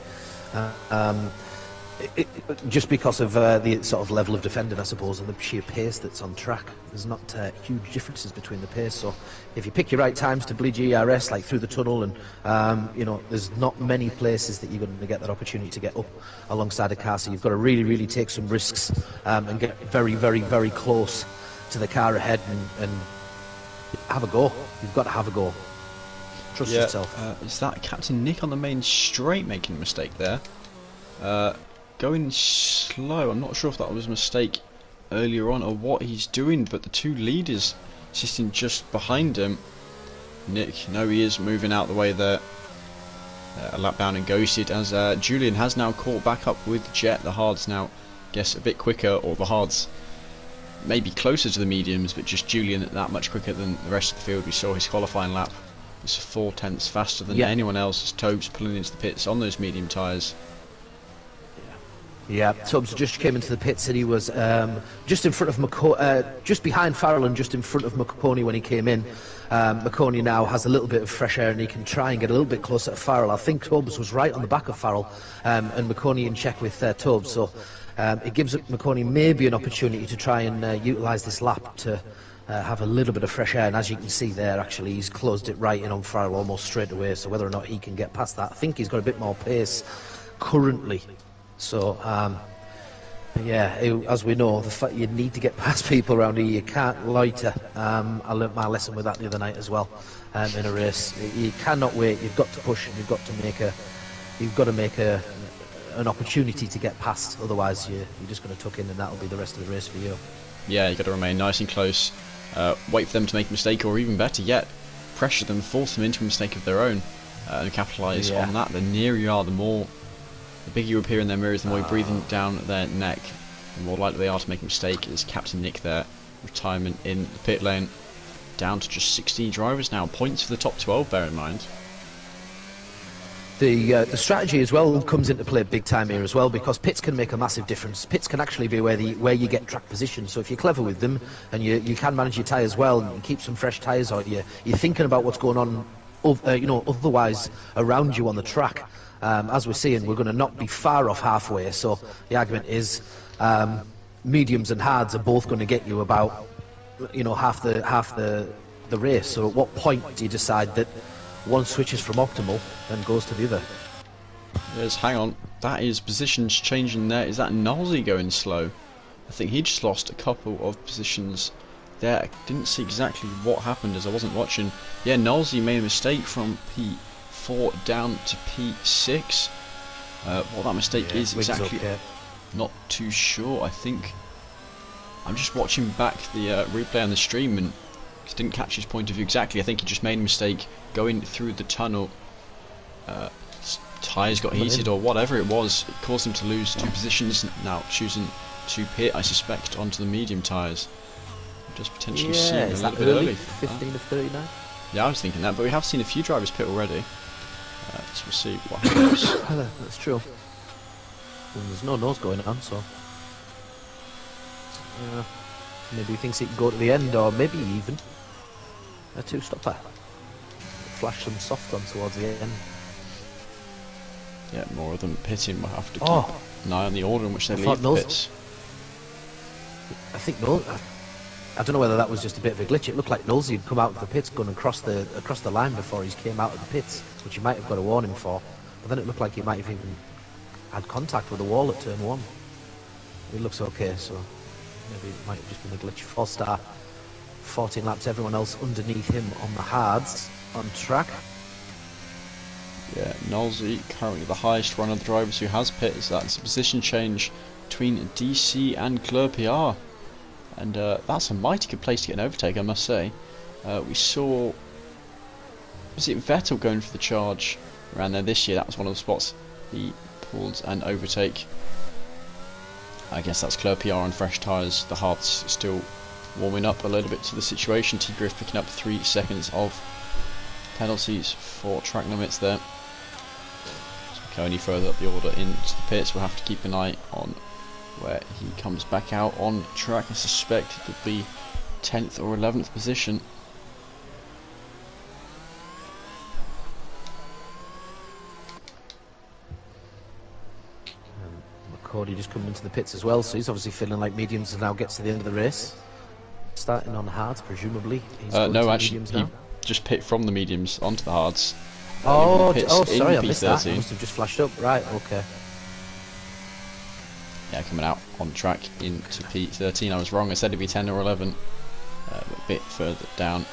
Just because of the sort of level of defending, I suppose, and the sheer pace that's on track. There's not huge differences between the pace, so if you pick your right times to bleed your ERS, like through the tunnel, and you know, there's not many places that you're going to get that opportunity to get up alongside a car, so you've got to really, really take some risks and get very, very, very close to the car ahead and have a go. You've got to have a go. Trust yourself. Is that Captain Nick on the main straight making a mistake there? Going slow. I'm not sure if that was a mistake earlier on or what he's doing, but the 2 leaders sitting just behind him. Nick, no, he is moving out the way there. A lap down and ghosted, as Julian has now caught back up with Jet. The hards now, guess, a bit quicker, or the hards maybe closer to the mediums, but just Julian that much quicker than the rest of the field. We saw his qualifying lap was 4 tenths faster than anyone else. Tobes pulling into the pits on those medium tyres. Yeah, Tubbs just came into the pits and he was just in front of just behind Farrell and just in front of McConey when he came in. McConey now has a little bit of fresh air and he can try and get a little bit closer to Farrell. I think Tubbs was right on the back of Farrell, and McConey in check with Tubbs, so it gives McConey maybe an opportunity to try and utilise this lap to have a little bit of fresh air, and as you can see there, actually he's closed it right in on Farrell almost straight away, so whether or not he can get past that, I think he's got a bit more pace currently. So yeah, as we know, the fact you need to get past people around here, you can't loiter. I learnt my lesson with that the other night as well. In a race, you cannot wait. You've got to push, and you've got to make an opportunity to get past. Otherwise, you're just going to tuck in, and that'll be the rest of the race for you. Yeah, you've got to remain nice and close. Wait for them to make a mistake, or even better yet, pressure them, force them into a mistake of their own, and capitalise on that. The nearer you are, the bigger you appear in their mirrors, the more you're breathing down their neck, the more likely they are to make a mistake. Is Captain Nick there? Retirement in the pit lane. Down to just 16 drivers now. Points for the top 12, bear in mind. The strategy as well comes into play big time here as well, because pits can make a massive difference. Pits can actually be where you get track position. So if you're clever with them and you can manage your tyres well and you keep some fresh tyres, or you're thinking about what's going on, otherwise around you on the track. As we're seeing, we're going to not be far off halfway. So the argument is mediums and hards are both going to get you about half the race. So at what point do you decide that one switches from optimal and goes to the other? Yes, hang on. That is positions changing there. Is that Nolsey going slow? I think he just lost a couple of positions there. I didn't see exactly what happened as I wasn't watching. Yeah, Nolsey made a mistake from P4 down to P6. What that mistake is exactly, not too sure. I think I'm just watching back the replay on the stream and didn't catch his point of view exactly. I think he just made a mistake going through the tunnel. Tyres got heated or whatever it was. It caused him to lose 2 positions. Now choosing to pit, I suspect, onto the medium tyres. Just potentially seem a little bit early. 15 of 39? Yeah, I was thinking that, but we have seen a few drivers pit already. So we'll see what happens. That's true. Well, there's no nose going on, so maybe he thinks he can go to the end, or maybe even a 2-stopper. Flash some soft on towards the end. Yeah, more of them pitting. We'll have to keep an eye on the order in which they leave the pits. I think I don't know whether that was just a bit of a glitch. It looked like Nolsey had come out of the pits, going across the line before he came out of the pits, which he might have got a warning for. But then it looked like he might have even had contact with the wall at turn 1. It looks okay, so maybe it might have just been a glitch. 4-star, 14 laps. Everyone else underneath him on the hards on track. Yeah, Nolsey currently the highest runner of the drivers who has pit. So that's a position change between DC and Glur PR. And that's a mighty good place to get an overtake, I must say. We saw, was it Vettel going for the charge around there this year? That was one of the spots he pulled an overtake. I guess that's Glur PR on fresh tyres. The hards still warming up a little bit to the situation. T-Griff picking up 3 seconds of penalties for track limits there. So we go any further up the order into the pits. We'll have to keep an eye on where he comes back out on track. I suspect it could be 10th or 11th position. McCordy just coming into the pits as well, so he's obviously feeling like mediums and now gets to the end of the race. Starting on hards, presumably. No, actually, he just pit from the mediums onto the hards. Sorry, I missed that. I must have just flashed up. Right, okay. Yeah, coming out on track into P13. I was wrong. I said it'd be 10 or 11. A bit further down.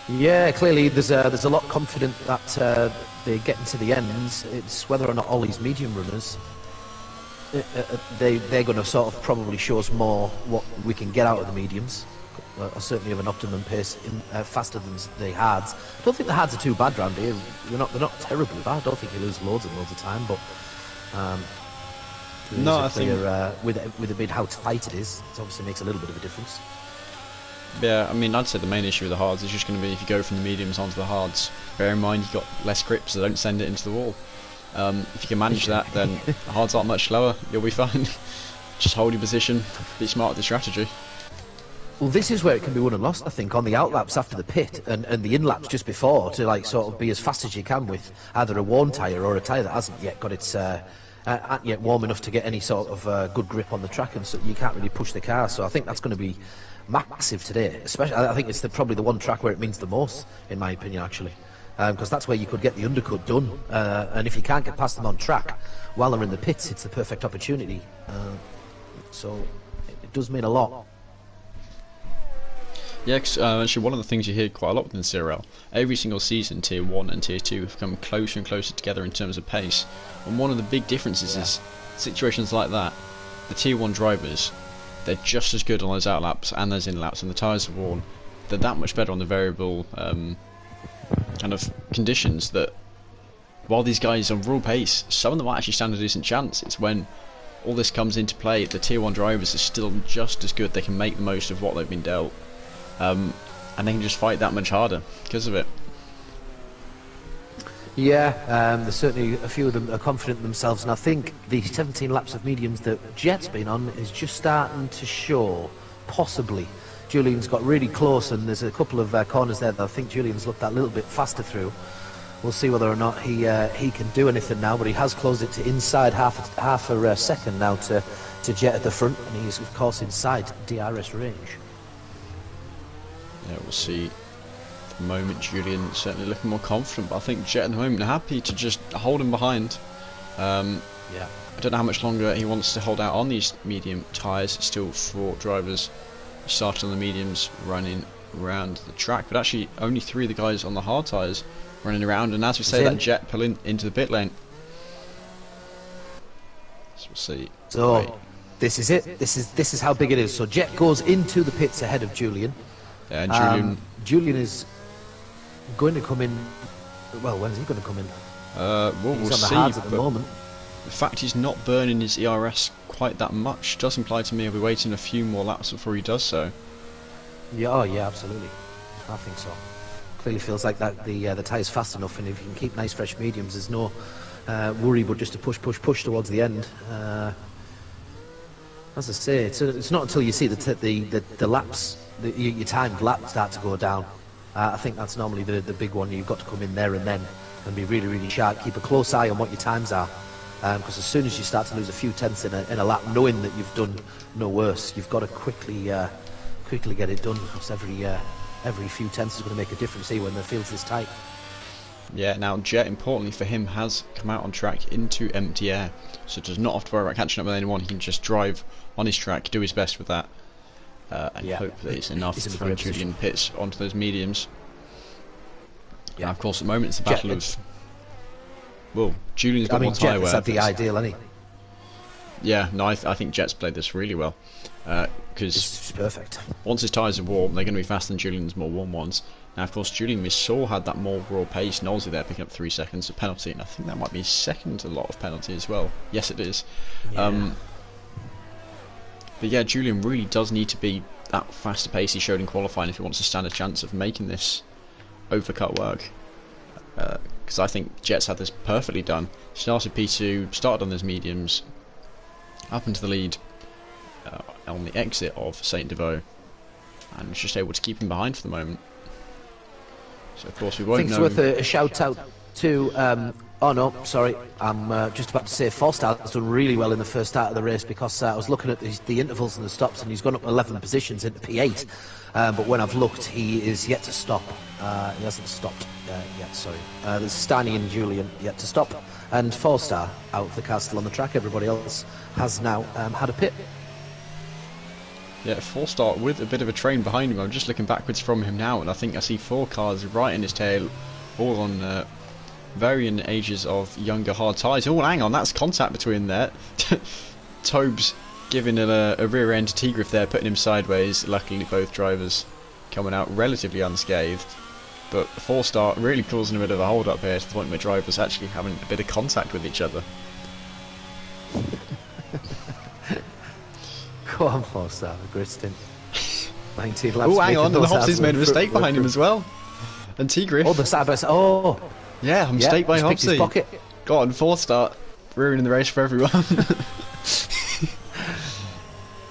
Yeah, clearly there's a lot confident that they're getting to the end. It's whether or not all these medium runners, they're going to sort of probably show us more what we can get out of the mediums. Certainly of an optimum pace, faster than the hards. I don't think the hards are too bad round here. They're not terribly bad. I don't think you lose loads and loads of time, but no, I think with a bit how tight it is, it obviously makes a little bit of a difference. Yeah, I mean, I'd say the main issue with the hards is just going to be if you go from the mediums onto the hards. Bear in mind you've got less grip, so don't send it into the wall. If you can manage that, then the hards aren't much slower. You'll be fine. Just hold your position. Be smart with the strategy. Well, this is where it can be won and lost, I think, on the outlaps after the pit and the inlaps just before, to like sort of be as fast as you can with either a worn tyre or a tyre that hasn't yet got its and yet warm enough to get any sort of good grip on the track, and so you can't really push the car. So I think that's going to be massive today. Especially, I think it's probably the one track where it means the most, in my opinion, actually, because that's where you could get the undercut done. And if you can't get past them on track while they're in the pits, it's the perfect opportunity. So it does mean a lot. Yeah, cause, actually one of the things you hear quite a lot within CRL, every single season Tier 1 and Tier 2 have come closer and closer together in terms of pace, and one of the big differences is situations like that, the Tier 1 drivers, they're just as good on those out laps and those in laps, and the tyres are worn, they're that much better on the variable kind of conditions that while these guys on raw pace, some of them might actually stand a decent chance. It's when all this comes into play, the Tier 1 drivers are still just as good, they can make the most of what they've been dealt. And they can just fight that much harder because of it. Yeah, there's certainly a few of them are confident in themselves, and I think the 17 laps of mediums that Jet's been on is just starting to show, possibly. Julian's got really close, and there's a couple of corners there that I think Julian's looked that little bit faster through. We'll see whether or not he can do anything now, but he has closed it to inside half a second now to Jet at the front, and he's of course inside DRS range. Yeah, we'll see. At the moment, Julian certainly looking more confident, but I think Jet at the moment happy to just hold him behind. Yeah. I don't know how much longer he wants to hold out on these medium tyres. Still 4 drivers started on the mediums running around the track, but actually only 3 of the guys on the hard tyres running around, and as we say, that Jet pulling into the pit lane. So we'll see. So this is it. This is how big it is. So Jet goes into the pits ahead of Julian. Yeah, and Julian is going to come in. Well, when's he going to come in? Well, he's we'll on the see. hards at the moment. The fact he's not burning his ERS quite that much does imply to me he'll be waiting a few more laps before he does so. Yeah, oh yeah, absolutely. I think so. Clearly feels like that the tyre's fast enough, and if you can keep nice fresh mediums, there's no worry but just to push towards the end. As I say, it's not until you see the laps, your timed laps start to go down. I think that's normally the big one. You've got to come in there and then and be really, really sharp. Keep a close eye on what your times are, because as soon as you start to lose a few tenths in a lap, knowing that you've done no worse, you've got to quickly get it done, because every few tenths is going to make a difference here when the field's this tight. Yeah, now Jet, importantly for him, has come out on track into empty air, so does not have to worry about catching up with anyone. He can just drive on his track, do his best with that, and hope that it's enough to throw Julian pits onto those mediums. Yeah, and of course, at the moment it's a battle of. Well, Julian's got more tyre wear. Jet the ideal, hasn't he? Yeah, no, I think Jet's played this really well, because it's perfect. Once his tyres are warm, they're going to be faster than Julian's more warm ones. Now, of course, Julian, we saw, had that more raw pace. Knowlesy there picking up 3 seconds of penalty, and I think that might be his second a lot of penalty as well. Yes, it is. Yeah. But yeah, Julian really does need to be that faster pace he showed in qualifying if he wants to stand a chance of making this overcut work. Because I think Jet's had this perfectly done. Started P2, started on those mediums, up into the lead on the exit of Saint Devoe, and was just able to keep him behind for the moment. So of course we won't know. I think it's worth a shout out to. Oh no, sorry, I'm just about to say Forstad has done really well in the first start of the race, because I was looking at the intervals and the stops, and he's gone up 11 positions into P8. But when I've looked, he is yet to stop. He hasn't stopped yet. Sorry, there's Steiny and Julian yet to stop, and Forstar out of the car still on the track. Everybody else has now had a pit. Yeah, 4-star with a bit of a train behind him. I'm just looking backwards from him now, and I think I see 4 cars right in his tail, all on varying ages of younger hard tyres. Oh, hang on, that's contact between there. Tobes giving a rear end to T-Griff there, putting him sideways. Luckily, both drivers coming out relatively unscathed. But 4-star really causing a bit of a hold up here, to the point where drivers actually having a bit of contact with each other. Go on, 4-star, a great stint. 19 laps. Oh, hang on, and Hobbsy's made a mistake behind him as well. And T-Griff. Oh, the side by side. Oh! Yeah, mistake by Hobbsy. Go on, 4-star, ruining the race for everyone.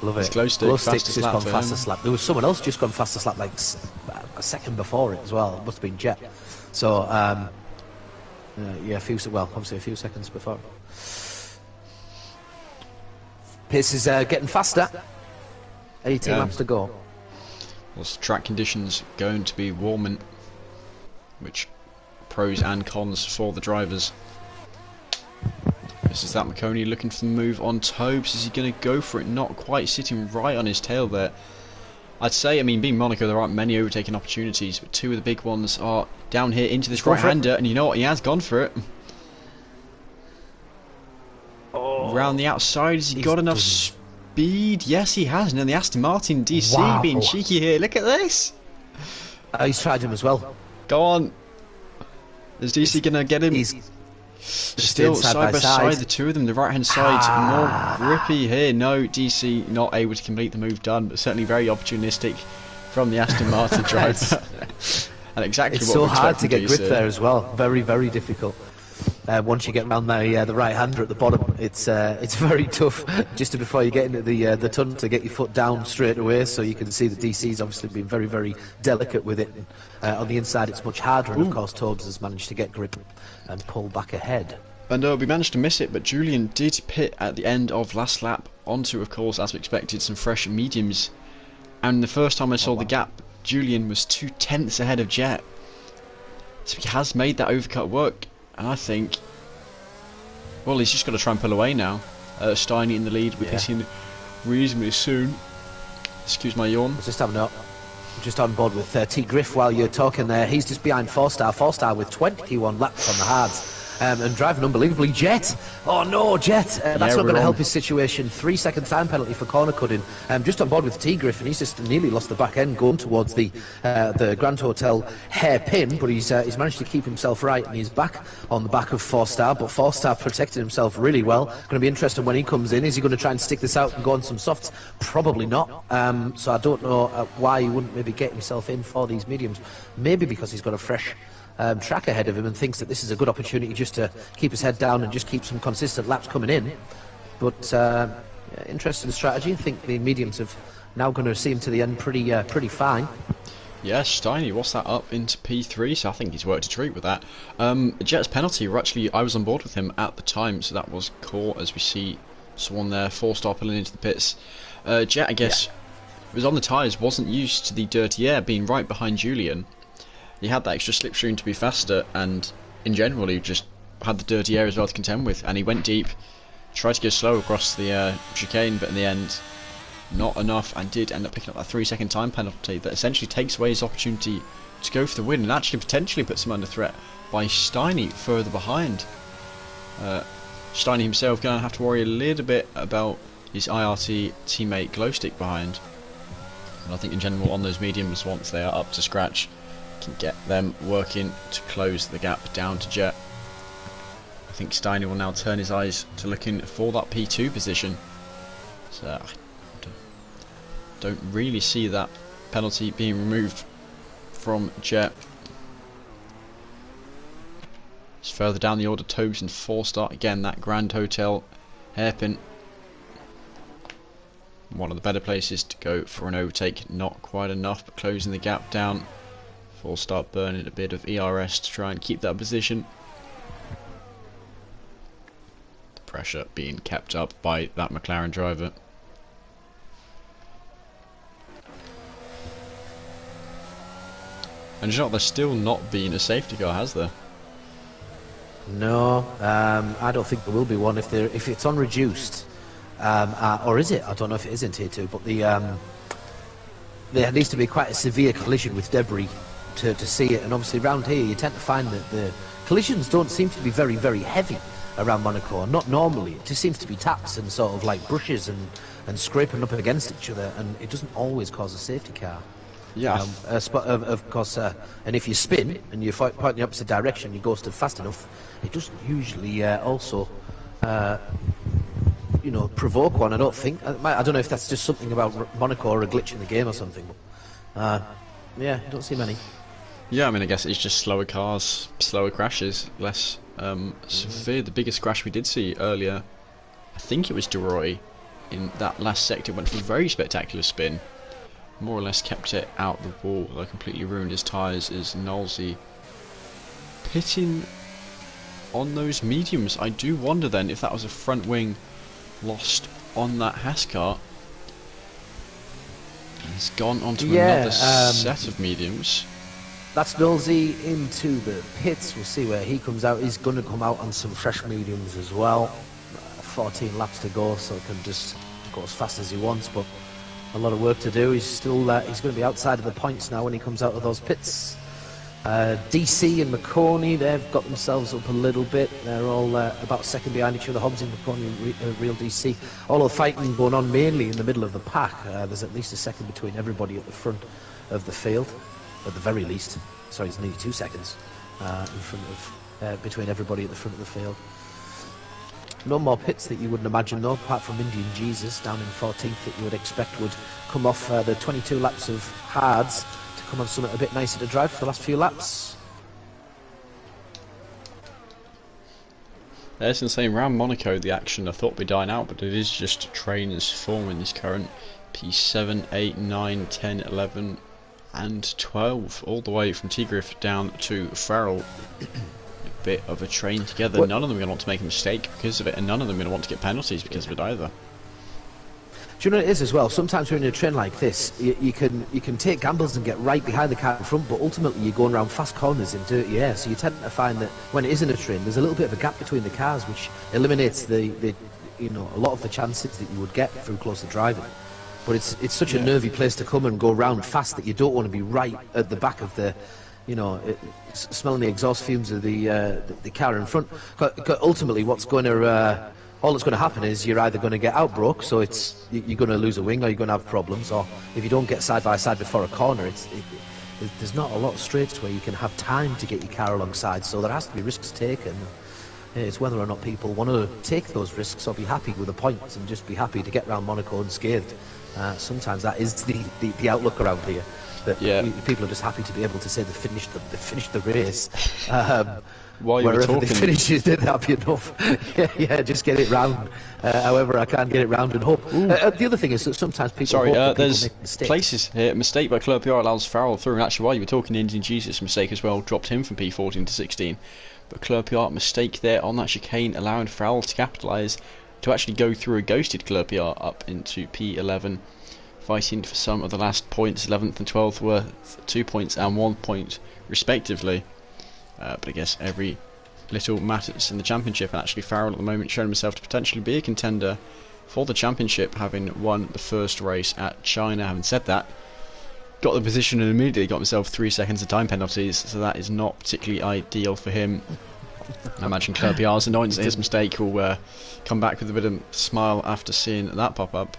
Love it. Glow stick, fastest lap. Fastest lap. There was someone else just gone fastest lap like a second before it as well. It must have been Jet. So, yeah, obviously a few seconds before. Pace is getting faster. 18 laps to go. Well, track conditions going to be warming, which pros and cons for the drivers. This is that McConey looking for the move on Tobes. Is he going to go for it? Not quite, sitting right on his tail there. I'd say, I mean, being Monaco, there aren't many overtaking opportunities, but two of the big ones are down here into this right-hander, and you know what? He has gone for it. Oh, Round the outside, has he got enough speed? Yes, he has. And then the Aston Martin DC being cheeky here. Look at this. He's tried him as well. Go on. Is DC going to get him? He's still side by side, the two of them, the right hand side, more grippy here. No, DC not able to complete the move done, but certainly very opportunistic from the Aston Martin driver. And exactly it's what so we hard to from get DC. grip there as well. Very, very difficult. Once you get around the right hander at the bottom, it's very tough just before you get into the tunnel to get your foot down straight away. So you can see the DC's obviously been very, very delicate with it. On the inside, it's much harder, and of course, Tobes has managed to get grip and pull back ahead. And we managed to miss it, but Julian did pit at the end of last lap onto, of course, as we expected, some fresh mediums. And the first time I saw the gap, Julian was 2/10 ahead of Jet. So he has made that overcut work. And I think, well, he's just got to try and pull away now. Steiny in the lead, we're pitting reasonably soon. Excuse my yawn. Just on board with T Griff while you're talking there. He's just behind 4-star. 4-star with 21 laps on the hards. And driving unbelievably. Jet! Oh no, Jet! That's not going to help his situation. 3-second time penalty for corner cutting. Just on board with T Griff, and he's just nearly lost the back end going towards the Grand Hotel hairpin, but he's managed to keep himself right, and he's back on the back of 4-star. But 4-star protected himself really well. Going to be interesting when he comes in. Is he going to try and stick this out and go on some softs? Probably not. So I don't know why he wouldn't maybe get himself in for these mediums. Maybe because he's got a fresh track ahead of him and thinks that this is a good opportunity just to keep his head down and just keep some consistent laps coming in. But interesting strategy. I think the mediums have now going to see him to the end pretty fine. Yeah, Steiny, what's that up into P3? So I think he's worked a treat with that. Jet's penalty, I was on board with him at the time, so that was caught as we see someone there, 4-star pulling into the pits. Jet, I guess, was on the tyres, wasn't used to the dirty air, being right behind Julian. He had that extra slipstream to be faster, and in general he just had the dirty air as well to contend with, and he went deep, tried to go slow across the chicane, but in the end not enough, and did end up picking up that 3-second time penalty that essentially takes away his opportunity to go for the win, and actually potentially puts him under threat by Steiny further behind. Steiny himself going to have to worry a little bit about his IRT teammate Glowstick behind, and I think in general on those mediums, once they are up to scratch, can get them working to close the gap down to Jet. I think Steiny will now turn his eyes to looking for that P2 position. So I don't really see that penalty being removed from Jet. It's further down the order, Tobes and 4-star. Again, that Grand Hotel hairpin. One of the better places to go for an overtake. Not quite enough, but closing the gap down. 4-star burning a bit of ERS to try and keep that position. The pressure being kept up by that McLaren driver. And you know, there's still not been a safety car, has there? No, I don't think there will be one if it's unreduced, or is it? I don't know if it is in Tier 2, but there needs to be quite a severe collision with debris to see it, and obviously around here you tend to find that the collisions don't seem to be very, very heavy around Monaco. Not normally. It just seems to be taps and sort of like brushes and scraping up against each other, and it doesn't always cause a safety car. Yeah. Of course, and if you spin and you point in the opposite direction, you go still fast enough, it doesn't usually also provoke one. I don't think. I don't know if that's just something about Monaco or a glitch in the game or something. Yeah, don't see many. Yeah, I mean, I guess it's just slower cars, slower crashes, less severe. The biggest crash we did see earlier, I think it was DeRoy, in that last sector, went for a very spectacular spin. More or less kept it out the wall, though completely ruined his tyres. Is Nolsey pitting on those mediums? I do wonder then if that was a front wing lost on that Haas car. He's gone on to another set of mediums. That's Nolsey into the pits. We'll see where he comes out. He's going to come out on some fresh mediums as well. 14 laps to go, so he can just go as fast as he wants, but a lot of work to do. He's still he's going to be outside of the points now when he comes out of those pits. DC and McCorney, they've got themselves up a little bit. They're all about second behind each other. Hobbs and McCorney, real DC. All the fighting going on mainly in the middle of the pack. There's at least a second between everybody at the front of the field, at the very least. Sorry, it's nearly 2 seconds in front of between everybody at the front of the field. No more pits that you wouldn't imagine though, apart from Indian Jesus down in 14th that you would expect would come off the 22 laps of hards to come on something a bit nicer to drive for the last few laps. There's the same round Monaco, the action I thought would be dying out, but it is just trainers forming this current P7, 8, 9, 10, 11 and 12, all the way from Tigriff down to Farrell. A bit of a train together. None of them are going to want to make a mistake because of it, and none of them are going to want to get penalties because of it either. Do you know what it is as well? Sometimes when you're in a train like this, you can take gambles and get right behind the car in front, but ultimately you're going around fast corners in dirty air, so you tend to find that when it is in a train, there's a little bit of a gap between the cars, which eliminates the a lot of the chances that you would get through closer driving. But it's such a nervy place to come and go round fast that you don't want to be right at the back of the, smelling the exhaust fumes of the car in front. 'Cause ultimately, all that's going to happen is you're either going to get outbroke, so you're going to lose a wing, or you're going to have problems, or if you don't get side by side before a corner, there's not a lot of straights where you can have time to get your car alongside. So there has to be risks taken. It's whether or not people want to take those risks or be happy with the points and just be happy to get round Monaco unscathed. Sometimes that is the outlook around here. That people are just happy to be able to say they finished the race. While you were talking, they finish, they're happy enough. Just get it round. However, I can't get it round and hope. The other thing is that sometimes people hope that there's people make mistakes. Places here. Mistake by Club PR allows Farrell through. And actually, while you were talking, Indian Jesus mistake as well dropped him from P14 to 16. But Club PR mistake there on that chicane, allowing Farrell to capitalise to actually go through a ghosted Club PR up into P11. Fighting for some of the last points, 11th and 12th worth 2 points and 1 point respectively. But I guess every little matters in the championship, and actually Farrell at the moment showing himself to potentially be a contender for the championship, having won the first race at China. Having said that, got the position and immediately got himself 3 seconds of time penalties, so that is not particularly ideal for him. I imagine Club PR's annoyance at his mistake will come back with a bit of a smile after seeing that pop up.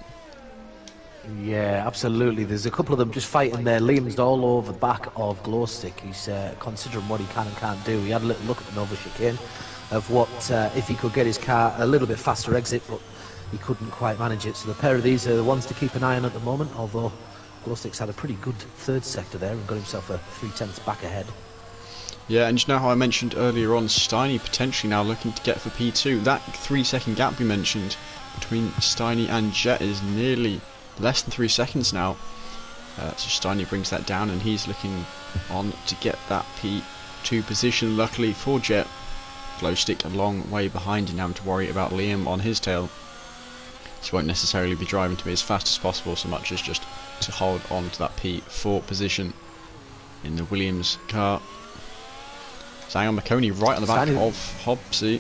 Yeah, absolutely. There's a couple of them just fighting there. Liam's all over the back of Glowstick. He's considering what he can and can't do. He had a little look at the Nova chicane of what if he could get his car a little bit faster exit, but he couldn't quite manage it. So the pair of these are the ones to keep an eye on at the moment, although Glowstick's had a pretty good third sector there and got himself a 3/10 back ahead. Yeah, and you know how I mentioned earlier on, Steiny potentially now looking to get for P2. That 3 second gap we mentioned between Steiny and Jet is nearly less than 3 seconds now. So Steiny brings that down, and he's looking on to get that P2 position. Luckily for Jet, Glowstick a long way behind and having to worry about Liam on his tail. So won't necessarily be driving to be as fast as possible, so much as just to hold on to that P4 position in the Williams car. So hang on, McConey right on the back of Hobbsy.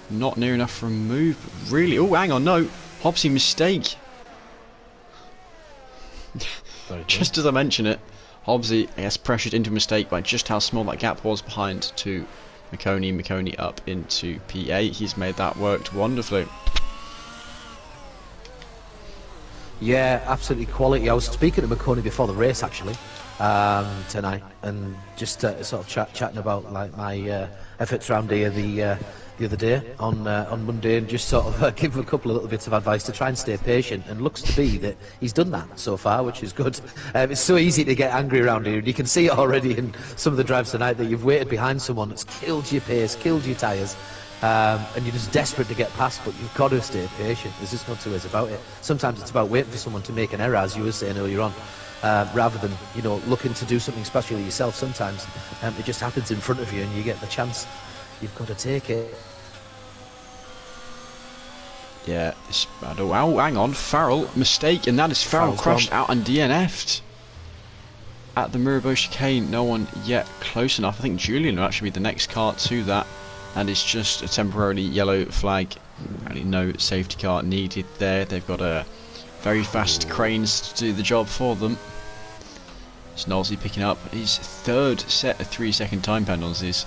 Not near enough for a move, but really. Oh, hang on, no. Hobbsy mistake. Just as I mention it, Hobbsy, I guess, pressured into a mistake by just how small that gap was behind to McConey. McConey up into P8. He's made that work wonderfully. Yeah, absolutely quality. I was speaking to McConey before the race actually tonight, and just sort of chatting about like my efforts around here the other day on Monday, and just sort of give him a couple of little bits of advice to try and stay patient, and looks to be that he's done that so far, which is good. It's so easy to get angry around here, and you can see it already in some of the drives tonight that you've waited behind someone that's killed your pace, killed your tyres, and you're just desperate to get past, but you've got to stay patient. There's just no two ways about it. Sometimes it's about waiting for someone to make an error, as you were saying earlier on, rather than looking to do something special yourself. Sometimes it just happens in front of you and you get the chance. You've got to take it. Yeah, this battle. Oh, hang on, Farrell, mistake, and that is Farrell crashed out and DNF'd. At the Mirabeau chicane, no one yet close enough. I think Julian will actually be the next car to that. And it's just a temporarily yellow flag. Really no safety car needed there. They've got a very fast cranes to do the job for them. It's Knowlesy picking up his third set of 3-second time penalties.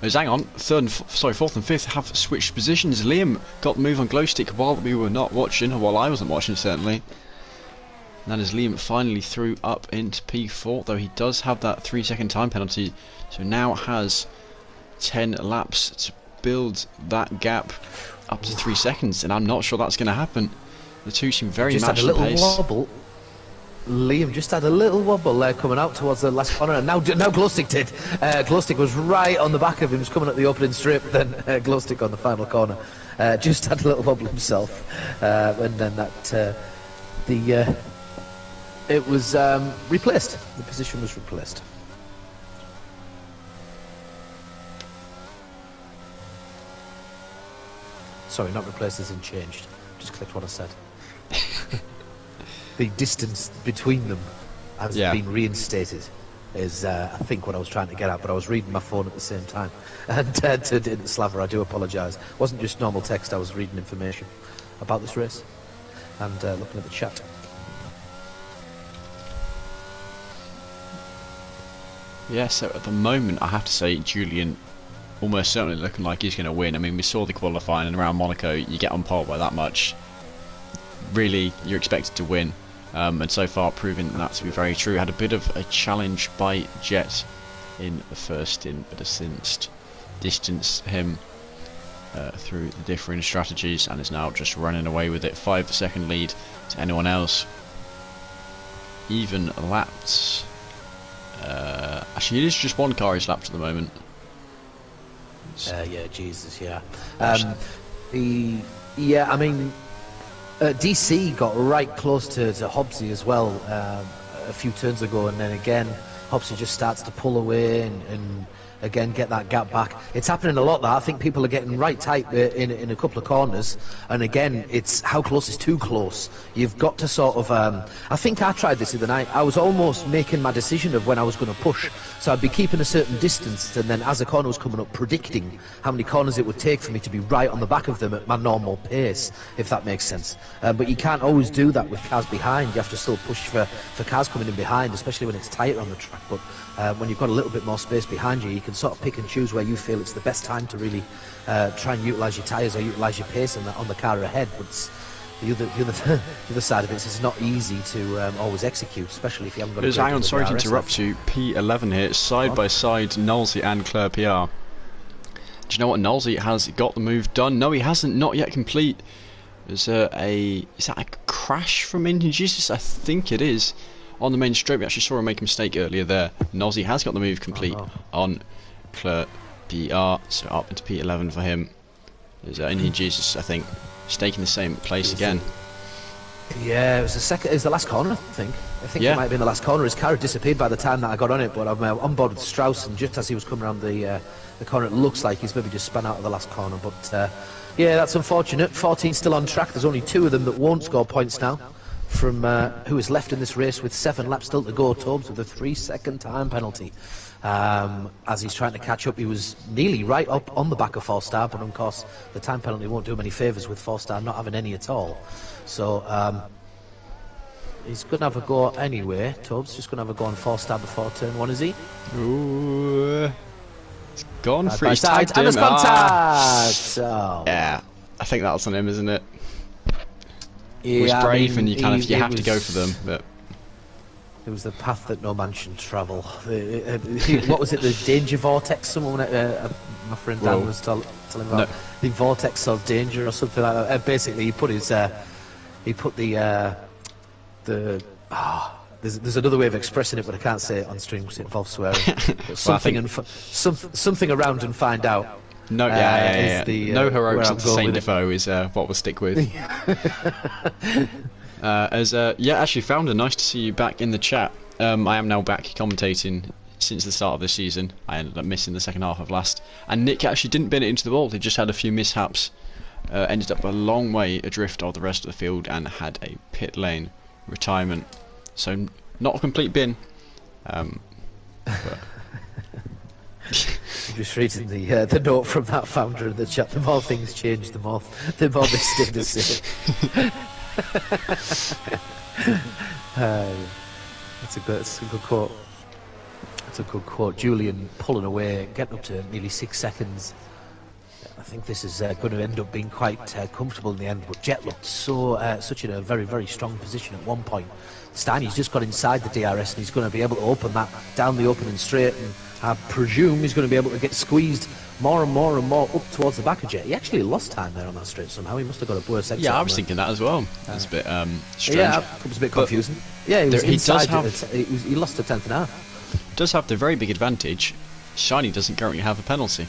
Hang on, fourth and fifth have switched positions. Liam got the move on glow stick while we were not watching, or while I wasn't watching certainly. And that is Liam finally through up into P4, though he does have that 3-second time penalty, so now has 10 laps to build that gap up to 3 seconds, and I'm not sure that's going to happen. The two seem very matched in pace. Wobble. Liam just had a little wobble there coming out towards the last corner, and now Glowstick did. Glowstick was right on the back of him, was coming at the opening strip, then Glowstick on the final corner. Just had a little wobble himself, and then that it was replaced. The position was replaced. Sorry, not replaced as in changed. Just clicked what I said. The distance between them has been reinstated, is I think what I was trying to get at, but I was reading my phone at the same time. And to Slaver, I do apologise. It wasn't just normal text, I was reading information about this race and looking at the chat. Yeah, so at the moment I have to say Julian almost certainly looking like he's going to win. I mean, we saw the qualifying, and around Monaco you get on pole by that much. Really, you're expected to win, and so far proving that to be very true. Had a bit of a challenge by Jet in the first stint, but has since distanced him through the differing strategies, and is now just running away with it. 5-second lead to anyone else. Even lapped. Actually, it is just one car he's lapped at the moment. Yeah, Jesus, yeah. I mean, DC got right close to Hobbsy as well a few turns ago, and then again Hobbsy just starts to pull away and again get that gap back. It's happening a lot, that I think people are getting right tight in a couple of corners, and again it's how close is too close. You've got to sort of I think I tried this the other night. I was almost making my decision of when I was going to push, so I'd be keeping a certain distance, and then as a corner was coming up, predicting how many corners it would take for me to be right on the back of them at my normal pace, if that makes sense. But you can't always do that with cars behind. You have to still push for cars coming in behind, especially when it's tighter on the track. But when you've got a little bit more space behind you, you can sort of pick and choose where you feel it's the best time to really try and utilise your tyres or utilise your pace on the car ahead. But it's, the other side of it is it's not easy to always execute, especially if you haven't got a hang on, sorry to interrupt you. P11 here, side by side, Knowlesy and Claire PR. Do you know what? Knowlesy has got the move done. No, he hasn't, not yet complete. There's is that a crash from Indian Jesus? I think it is. On the main straight, we actually saw him make a mistake earlier there. Knowlesy has got the move complete on Claire PR, so up into P11 for him. There's Indian Jesus, I think, staking the same place again. Yeah, it was the second. It was the last corner, I think. It might have been the last corner. His car had disappeared by the time that I got on it, but I'm on board with Strauss, and just as he was coming around the corner, it looks like he's maybe just spun out of the last corner. But yeah, that's unfortunate. 14 still on track. There's only 2 of them that won't score points now. From who is left in this race with 7 laps still to go, Tobes, with a 3-second time penalty. As he's trying to catch up, he was nearly right up on the back of 4-star, but of course the time penalty won't do him any favours with 4-star not having any at all. So he's going to have a go anyway. Tobes just going to have a go on 4-star before turn 1, is he? Ooh, it's gone for his tag him. And contact! Oh. Yeah, I think that's on him, isn't it? Yeah, it was brave, and you have to go for them, but it was the path that no man should travel. What was it? The danger vortex? Someone, my friend Dan was telling about the vortex of danger or something like that. Basically, he put there's another way of expressing it, but I can't say it on stream because it involves swearing. Something around and find out. No, no heroics of the Saint Defoe is what we'll stick with. Actually, Founder, nice to see you back in the chat. I am now back commentating since the start of the season. I ended up missing the second half of last, and Nick actually didn't bin it into the wall. He just had a few mishaps, ended up a long way adrift of the rest of the field, and had a pit lane retirement. So not a complete bin. But I'm just reading the note from that founder in the chat. The more things change, the more they stay the same. That's a good quote. That's a good quote. Julian pulling away, getting up to nearly 6 seconds. I think this is going to end up being quite comfortable in the end. But Jet looked such in a very, very strong position at one point. Steiny's just got inside the DRS and he's going to be able to open that down the opening straight, and I presume he's going to be able to get squeezed more and more and more up towards the back of Jet. He actually lost time there on that straight somehow. He must have got a worse exit. yeah, I was thinking that as well. That's a bit strange. Yeah, it was a bit confusing. Yeah, he was inside. He lost a tenth and a half. Does have the very big advantage. Shiny doesn't currently have a penalty.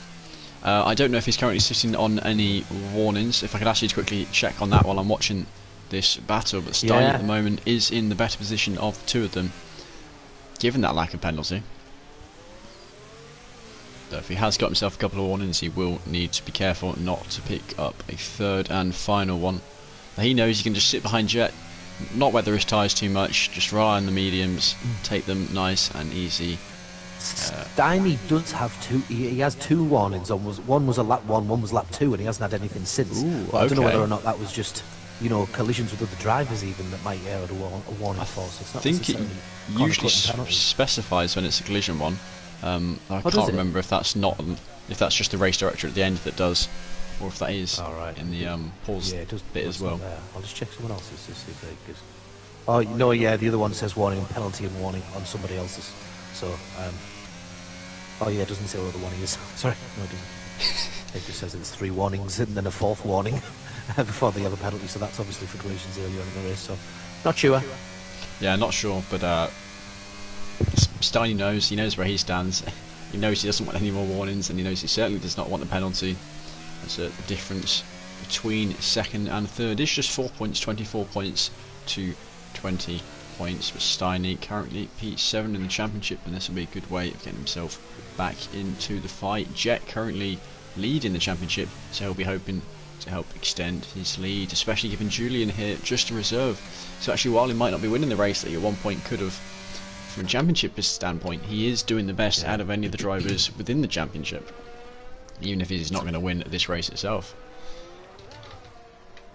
I don't know if he's currently sitting on any warnings. If I could actually quickly check on that while I'm watching this battle, but Steiny at the moment is in the better position of the two of them, given that lack of penalty. So if he has got himself a couple of warnings, he will need to be careful not to pick up a third and final one. Now he knows he can just sit behind Jet, not weather his tyres too much, just rely on the mediums, take them nice and easy. Steiny does have two. He has two warnings. One was a lap 1, one was lap 2, and he hasn't had anything since. Ooh, I don't know whether or not that was just, you know, collisions with other drivers even that might add a warning for. So it's not I think it usually specifies when it's a collision one. I can't remember if that's just the race director at the end that does, or if that is in the pause bit as well. I'll just check someone else's to see if they give. Oh no, yeah, the other one says warning, penalty, and warning on somebody else's. So, oh yeah, it doesn't say what the warning is. Sorry, no, it doesn't. It just says it's 3 warnings and then a 4th warning before they have a penalty. So that's obviously for collisions earlier on in the race. So, not sure. Yeah, not sure, but Steiny knows. He knows where he stands. He knows he doesn't want any more warnings, and he knows he certainly does not want the penalty. That's a difference between second and third. It's just 4 points, 24 points to 20 points for Steiny, currently P7 in the championship, and this will be a good way of getting himself back into the fight. Jet currently leading the championship, so he'll be hoping to help extend his lead, especially given Julian here just a reserve. So actually, while he might not be winning the race that he at one point could have, from a championship standpoint, he is doing the best out of any of the drivers within the championship, even if he's not going to win this race itself.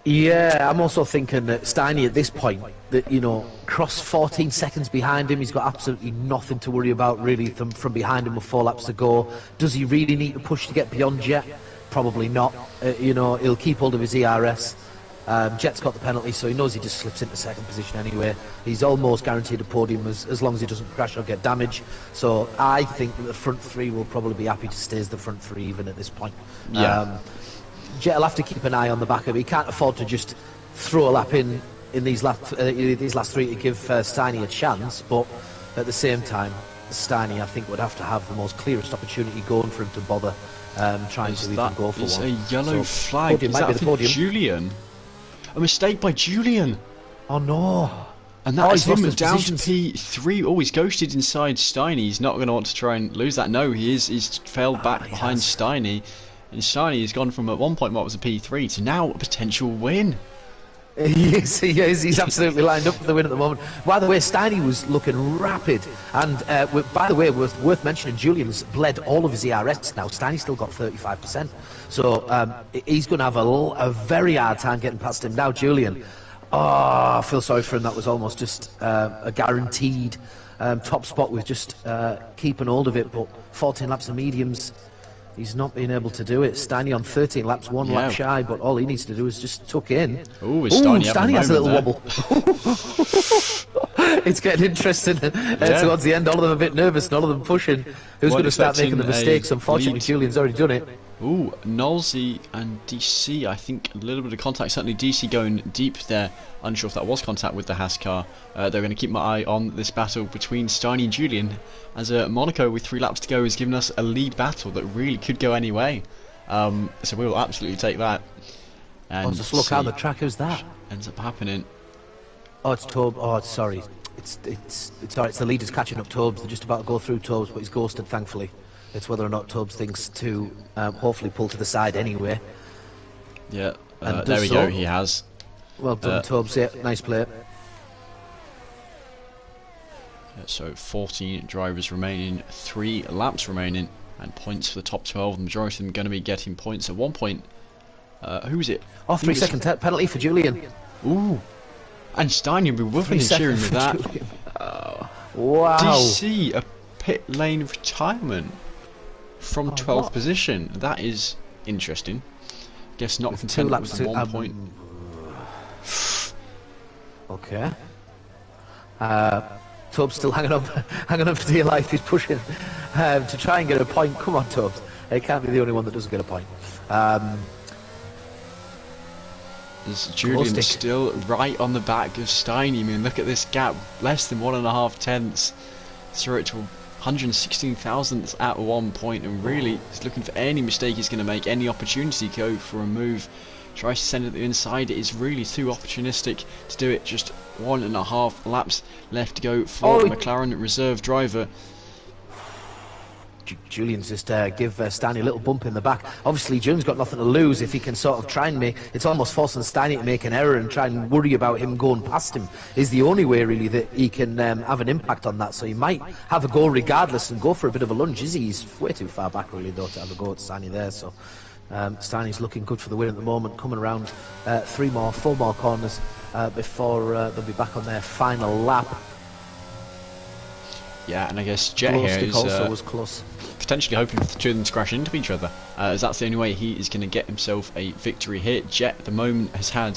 Yeah, I'm also thinking that Steiny at this point, that, you know, Cross 14 seconds behind him, he's got absolutely nothing to worry about really from behind him with 4 laps to go. Does he really need to push to get beyond Jet? Probably not. You know, he'll keep hold of his ERS. Jet's got the penalty, so he knows he just slips into second position anyway. He's almost guaranteed a podium as long as he doesn't crash or get damage. So I think that the front 3 will probably be happy to stay as the front 3 even at this point. Yeah. Jet will have to keep an eye on the back of it. He can't afford to just throw a lap in these last 3 to give Steiny a chance, but at the same time, Steiny I think would have to have the most clearest opportunity going for him to bother trying to even go for one. It's a yellow flag. Is that for Julian? A mistake by Julian. Oh no. And that is him down to P3. Oh, he's ghosted inside Steiny. He's not going to want to try and lose that. No, he's fell back behind Steiny. And Steiny has gone from at one point what was a P3 to now a potential win. Yes, he is. He's absolutely lined up for the win at the moment. By the way, Steiny was looking rapid. And by the way, worth mentioning, Julian's bled all of his ERS now. Steiny's still got 35%. So he's going to have a very hard time getting past him. Now, Julian, I feel sorry for him. That was almost just a guaranteed top spot with just keeping hold of it. But 14 laps of mediums. He's not been able to do it. Steiny on 13 laps, 1 lap shy, but all he needs to do is just tuck in. Ooh, Steiny has a little wobble. It's getting interesting towards the end. All of them a bit nervous, and all of them pushing. Who's going to start making the mistakes? Unfortunately, Julian's already done it. Ooh, Nolsey and DC, I think a little bit of contact. Certainly DC going deep there. Unsure if that was contact with the Haas car. They're going to keep my eye on this battle between Steiny and Julian, as Monaco with 3 laps to go has given us a lead battle that really could go any way. So we will absolutely take that. And just look how the track is that. Ends up happening. Oh, it's Tob. Oh, sorry. It's alright. It's the leaders catching up Tobes. They're just about to go through Tobes, but he's ghosted. Thankfully, it's whether or not Tobes thinks to hopefully pull to the side anyway. Yeah, there we go. He has. Well done, Tobes. Yeah, nice play. So 14 drivers remaining, 3 laps remaining, and points for the top 12. The majority of them going to be getting points at one point. Who is it? Oh, 3-second penalty for Julian. Ooh. And Stein, you'll be whooping and cheering with that. Wow. Do you see a pit lane retirement from 12th position? That is interesting. Guess not content with the 1 point. Okay. Tubbs still hanging on for dear life. He's pushing to try and get a point. Come on, Tubbs. He can't be the only one that doesn't get a point. Is Julian still right on the back of Steiny? I mean, look at this gap, less than 1.5 tenths. Through it to 116 thousandths at 1 point, and really he's looking for any mistake he's going to make, any opportunity to go for a move. Tries to send it to the inside. It is really too opportunistic to do it. Just 1.5 laps left to go for the McLaren reserve driver. Julian's just give Steiny a little bump in the back. Obviously, Julian's got nothing to lose if he can sort of try and make. It's almost forcing Steiny to make an error and try and worry about him going past him. Is the only way really that he can have an impact on that. So he might have a go regardless and go for a bit of a lunge. He's way too far back really though to have a go at Steiny there. So Steiny's looking good for the win at the moment. Coming around 4 more corners before they'll be back on their final lap. Yeah, and I guess Jet here is also was close. Potentially hoping for the two of them to crash into each other, as that's the only way he is going to get himself a victory here. Jet at the moment has had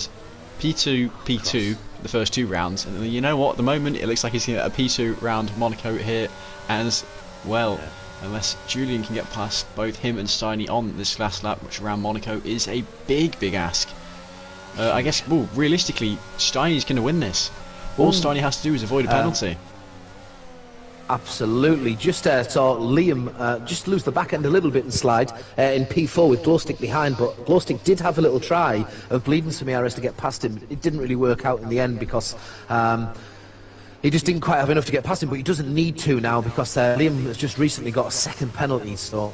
P2, P2 the first 2 rounds, and you know what, at the moment it looks like he's going to get a P2 round Monaco here as well, unless Julian can get past both him and Steiny on this last lap, which around Monaco is a big ask. I guess, well, realistically, Steiny's going to win this. All Steiny has to do is avoid a penalty. Absolutely. Just saw Liam just lose the back end a little bit and slide in P4 with Glowstick behind, but Glowstick did have a little try of bleeding some ERS to get past him. It didn't really work out in the end because he just didn't quite have enough to get past him, but he doesn't need to now because Liam has just recently got a second penalty, so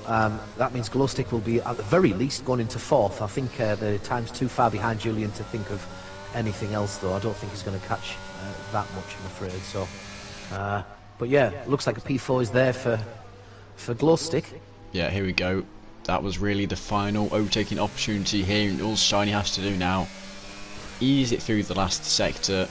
that means Glowstick will be at the very least going into 4th. I think the time's too far behind Julian to think of anything else though. I don't think he's going to catch that much, I'm afraid. So but yeah, looks like a P4 is there for Glowstick. Yeah, here we go. That was really the final overtaking opportunity here, and all Steiny has to do now, ease it through the last sector.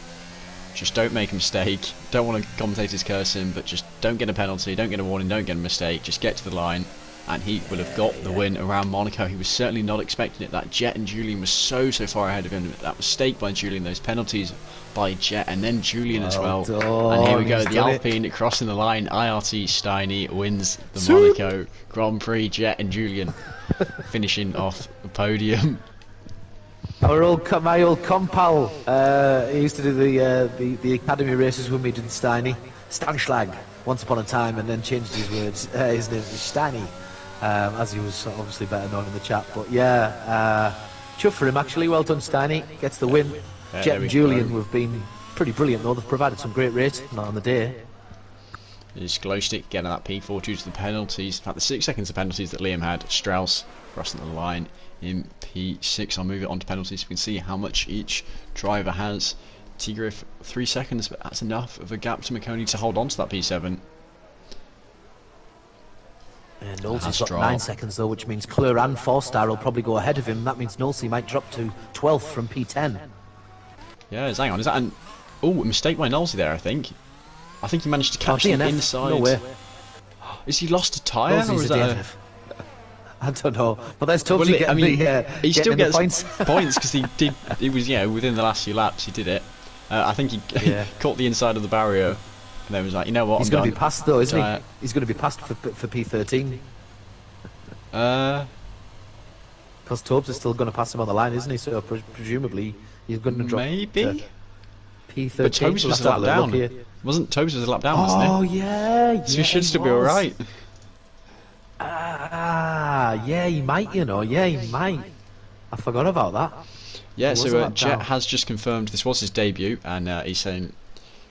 Just don't make a mistake. Don't want to commentators curse him, but just don't get a penalty, don't get a warning, don't get a mistake. Just get to the line, and he will have got the win around Monaco. He was certainly not expecting it. That Jet and Julian was so far ahead of him. That mistake by Julian, those penalties by Jet, and then Julian as well. And here we go, the Alpine crossing the line. IRT Steiny wins the Monaco Grand Prix. Jet and Julian finishing off the podium. My old compal, he used to do the academy races with me, didn't Steiny? Stanschlag, once upon a time, and then changed his words. His name was Steiny, as he was obviously better known in the chat. But yeah, chuff for him actually. Well done, Steiny. Gets the win. Jet and Julian have been pretty brilliant though. They've provided some great racing on the day. Is Glowstick getting that P4 due to the penalties? In fact, the 6 seconds of penalties that Liam had. Strauss crossing the line in P6. I'll move it on to penalties so we can see how much each driver has. Tigriff 3 seconds, but that's enough of a gap to McConey to hold on to that P7. And Nolsey's got 9 seconds though, which means Clure and 4-star will probably go ahead of him. That means Nolsey might drop to 12th from P10. Yeah, hang on, is that a mistake by Nolsey there, I think. I think he managed to catch the inside. No way. Is he lost a tyre, or is that I don't know, but there's Tubbs he still gets points because he was within the last few laps he did it. I think he caught the inside of the barrier and then was like, you know what, he's going to be passed though, isn't he? He's going to be passed for P13. Because Tubbs is still going to pass him on the line, isn't he? So presumably he's going to drop maybe P13. But Tubbs was a lap down. Wasn't Tubbs was a lap down, wasn't he? Oh yeah, so he should still be alright. Yeah, he might, he might. I forgot about that. Yeah, so Jet has just confirmed this was his debut, and he's saying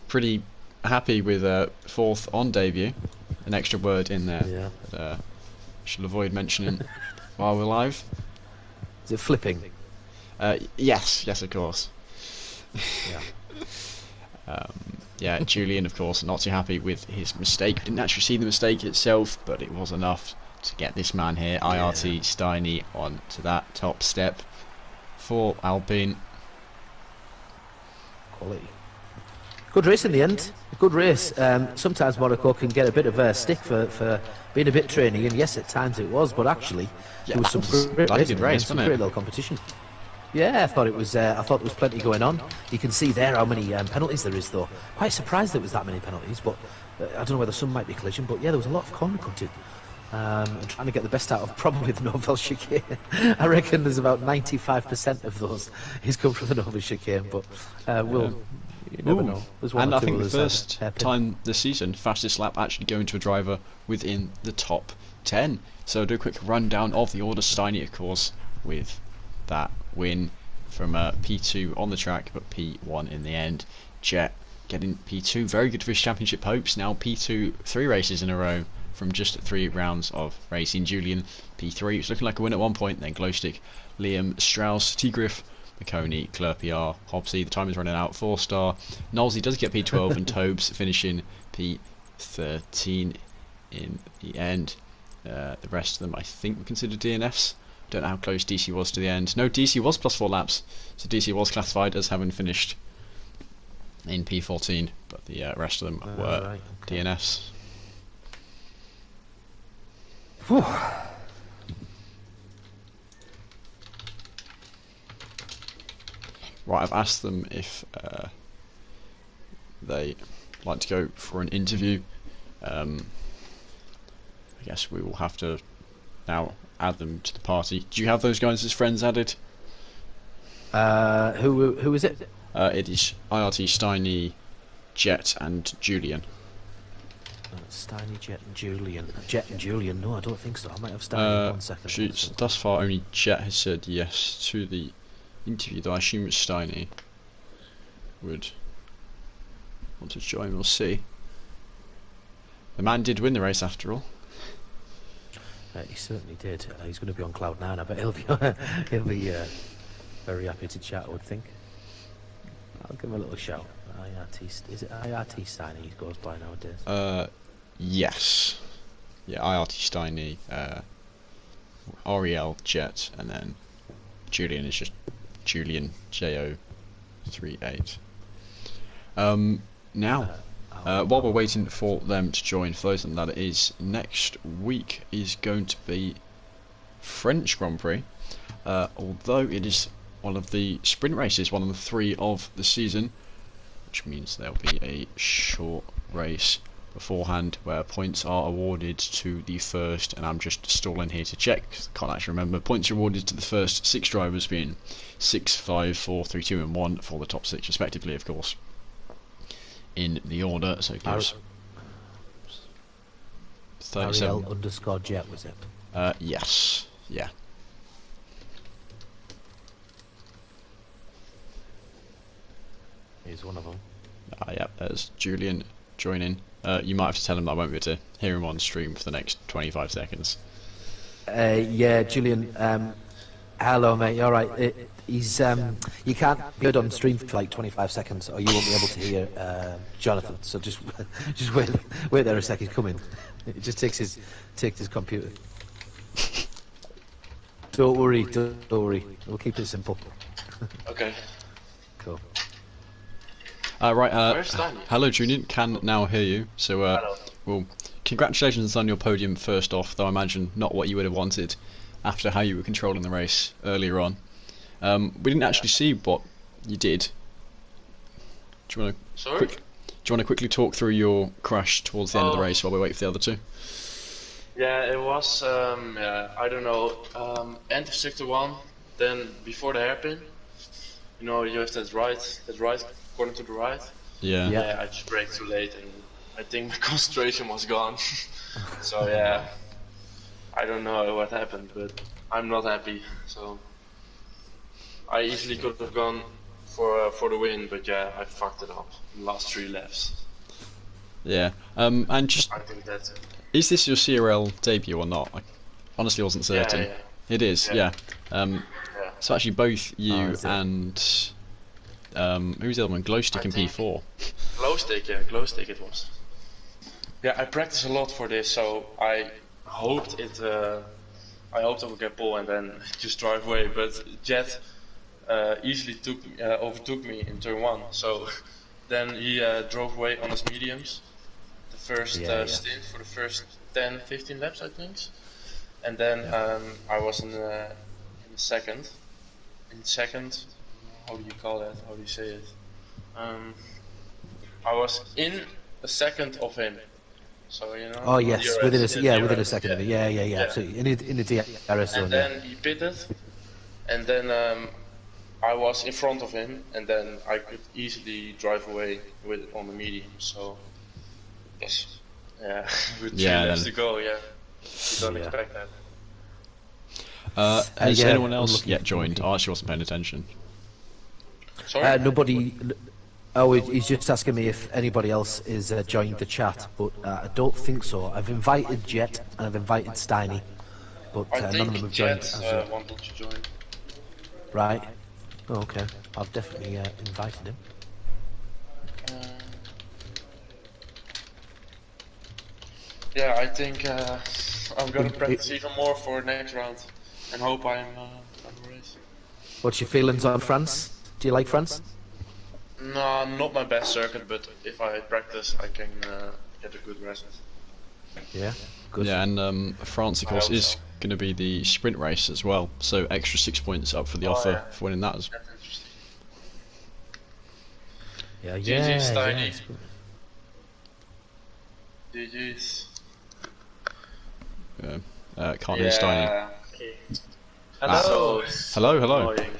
pretty happy with 4th on debut. An extra word in there. Yeah. That, should avoid mentioning while we're live. Is it flipping? Yes, of course. Yeah. Yeah, Julian, of course, not too happy with his mistake. Didn't actually see the mistake itself, but it was enough to get this man here, IRT Steiny, on to that top step for Alpine. Quality. Good race in the end. A good race. Sometimes Monaco can get a bit of a stick for being a bit training, and yes, at times it was, but actually there was some great race, some great little competition. Yeah, I thought it was. I thought there was plenty going on. You can see there how many penalties there is, though. Quite surprised there was that many penalties, but I don't know whether some might be collision. But yeah, there was a lot of corner cutting. And trying to get the best out of probably the Novel chicane. I reckon there's about 95% of those he's come from the Novel chicane, but you never know. There's one and or I two think the others first happen. time this season, fastest lap actually going to a driver within the top 10. So I'll do a quick rundown of the order. Steiny, of course, with that win from P2 on the track, but P1 in the end. Jet getting P2, very good for his championship hopes. Now P2, 3 races in a row from just 3 rounds of racing. Julian P3, it was looking like a win at one point, then Glowstick, Liam, Strauss, Tigriff, McConey, Clerpiar, Hobbsy, the time is running out, 4-star. Knowlesy does get P12 and Tobes finishing P13 in the end. The rest of them I think were considered DNFs. Don't know how close DC was to the end. No, DC was plus 4 laps, so DC was classified as having finished in P14, but the rest of them were DNFs. Whew. Right, I've asked them if they like to go for an interview. I guess we will have to now add them to the party. Do you have those guys as friends added? Who is it? It is IRT, Steiny, Jet, and Julian. Steiny, Jet, and Julian. Jet and Julian? No, I don't think so. I might have Steiny. 1 second. Actually, thus far, only Jet has said yes to the interview, though I assume it's Steiny would want to join. We'll see. The man did win the race after all. He certainly did. He's going to be on cloud 9. I bet he'll be very happy to chat, I would think. I'll give him a little shout. Is it IRT Steiny he goes by nowadays? Yes. Yeah, IRT Steiny, REL Jet, and then Julian is just Julian JO38. Now, while we're waiting for them to join, for those that is, next week is going to be French Grand Prix, although it is one of the sprint races, one of the 3 of the season, which means there'll be a short race beforehand where points are awarded to the first, and I'm just stalling here to check because I can't actually remember. Points are awarded to the first 6 drivers, being 6, 5, 4, 3, 2 and 1 for the top 6 respectively, of course, in the order. So it gives 37 _ Jet, was it? yes, yeah. He's one of them. Yeah, there's Julian joining. You might have to tell him that I won't be able to hear him on stream for the next 25 seconds. Yeah, Julian. Hello, mate. You all right? He's you can't be heard on stream for like 25 seconds, or you won't be able to hear Jonathan. So just wait there a second. Come in. It just takes his computer. Don't worry. We'll keep it simple. Okay. Cool. Right, Where's Steiny? hello Julian, can now hear you, so well, congratulations on your podium first off, though I imagine not what you would have wanted after how you were controlling the race earlier on. We didn't actually see what you did. Do you want to quickly talk through your crash towards the end of the race while we wait for the other 2? Yeah, it was, I don't know, end of sector 1, then before the hairpin. You know, you have that right corner to the right. Yeah. Yeah, I just braked too late and I think my concentration was gone. So yeah, I don't know what happened, but I'm not happy. So I easily could have gone for the win, but yeah, I fucked it up in the last 3 laps. Yeah. And just, I think that's it. is this your CRL debut or not? I honestly wasn't certain. Yeah. It is. Yeah. Yeah. So actually, both you is it? and who's the other one? Glowstick and think- P4. Glowstick it was. Yeah, I practice a lot for this, so I hoped it. I hoped I would get pole and then just drive away. But Jet easily overtook me in turn 1. So then he drove away on his mediums. The first stint for the first 10-15 laps, I think. And then I was in the second. In second, how do you call that? How do you say it? I was in a second of him. So you know. Oh yes, DRS, within a DRS, second of it. Yeah. Absolutely. In the DRS zone. And then he pitted, and then I was in front of him, and then I could easily drive away with on the medium. So yes, yeah, with 3 laps to go, you don't expect that. Has yeah, anyone else unlucky, yet joined? unlucky. I actually wasn't paying attention. Sorry. Nobody. Oh, he's just asking me if anybody else is joined the chat, but I don't think so. I've invited Jet and I've invited Steiny, but I none of think them have joined. Jet wanted to join. Right. Oh, okay. I've definitely invited him. Yeah, I think I'm gonna practice even more for next round, and hope I'm a race. What's your feelings on France? Do you like France? No, not my best circuit, but if I practice, I can get a good rest. Yeah. Good. Yeah, and France, of I course, hope is so. going to be the sprint race as well. So extra 6 points up for the offer yeah. for winning that. That's interesting. Yeah. GG's, Steiny. Yeah. GG's. Can't hear Steiny. Okay. Hello. Hello, hello. Annoying.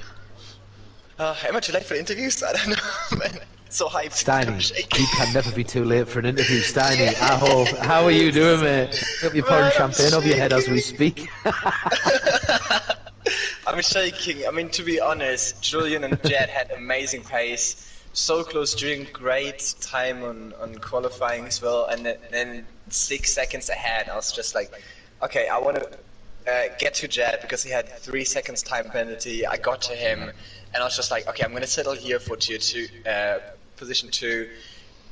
Am I too late for the interviews? I don't know, man. So hyped. I'm Steiny, shaking. you can never be too late for an interview. Steiny, how are you doing, mate? Hope you're pouring Man, I'm champagne over your head as we shaking. speak. I'm shaking. I mean, to be honest, Julian and Jet had amazing pace. So close, doing great time on qualifying as well. And then 6 seconds ahead, I was just like, okay, I want to get to Jet because he had 3 seconds time penalty. I got to him, and I was just like, okay, I'm gonna settle here for tier 2, position 2,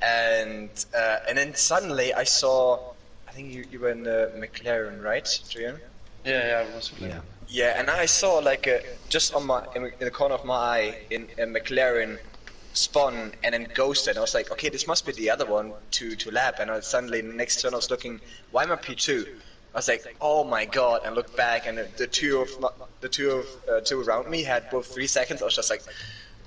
and then suddenly I saw, I think you were in the McLaren, right, Julian? Yeah, I was. Yeah. Yeah, and I saw like just on in the corner of my eye in a McLaren spun and then ghosted. I was like, okay, this must be the other one to lap. And suddenly the next turn I was looking, why am I P2? I was like, oh my god! And looked back, and the two around me had both 3 seconds. I was just like,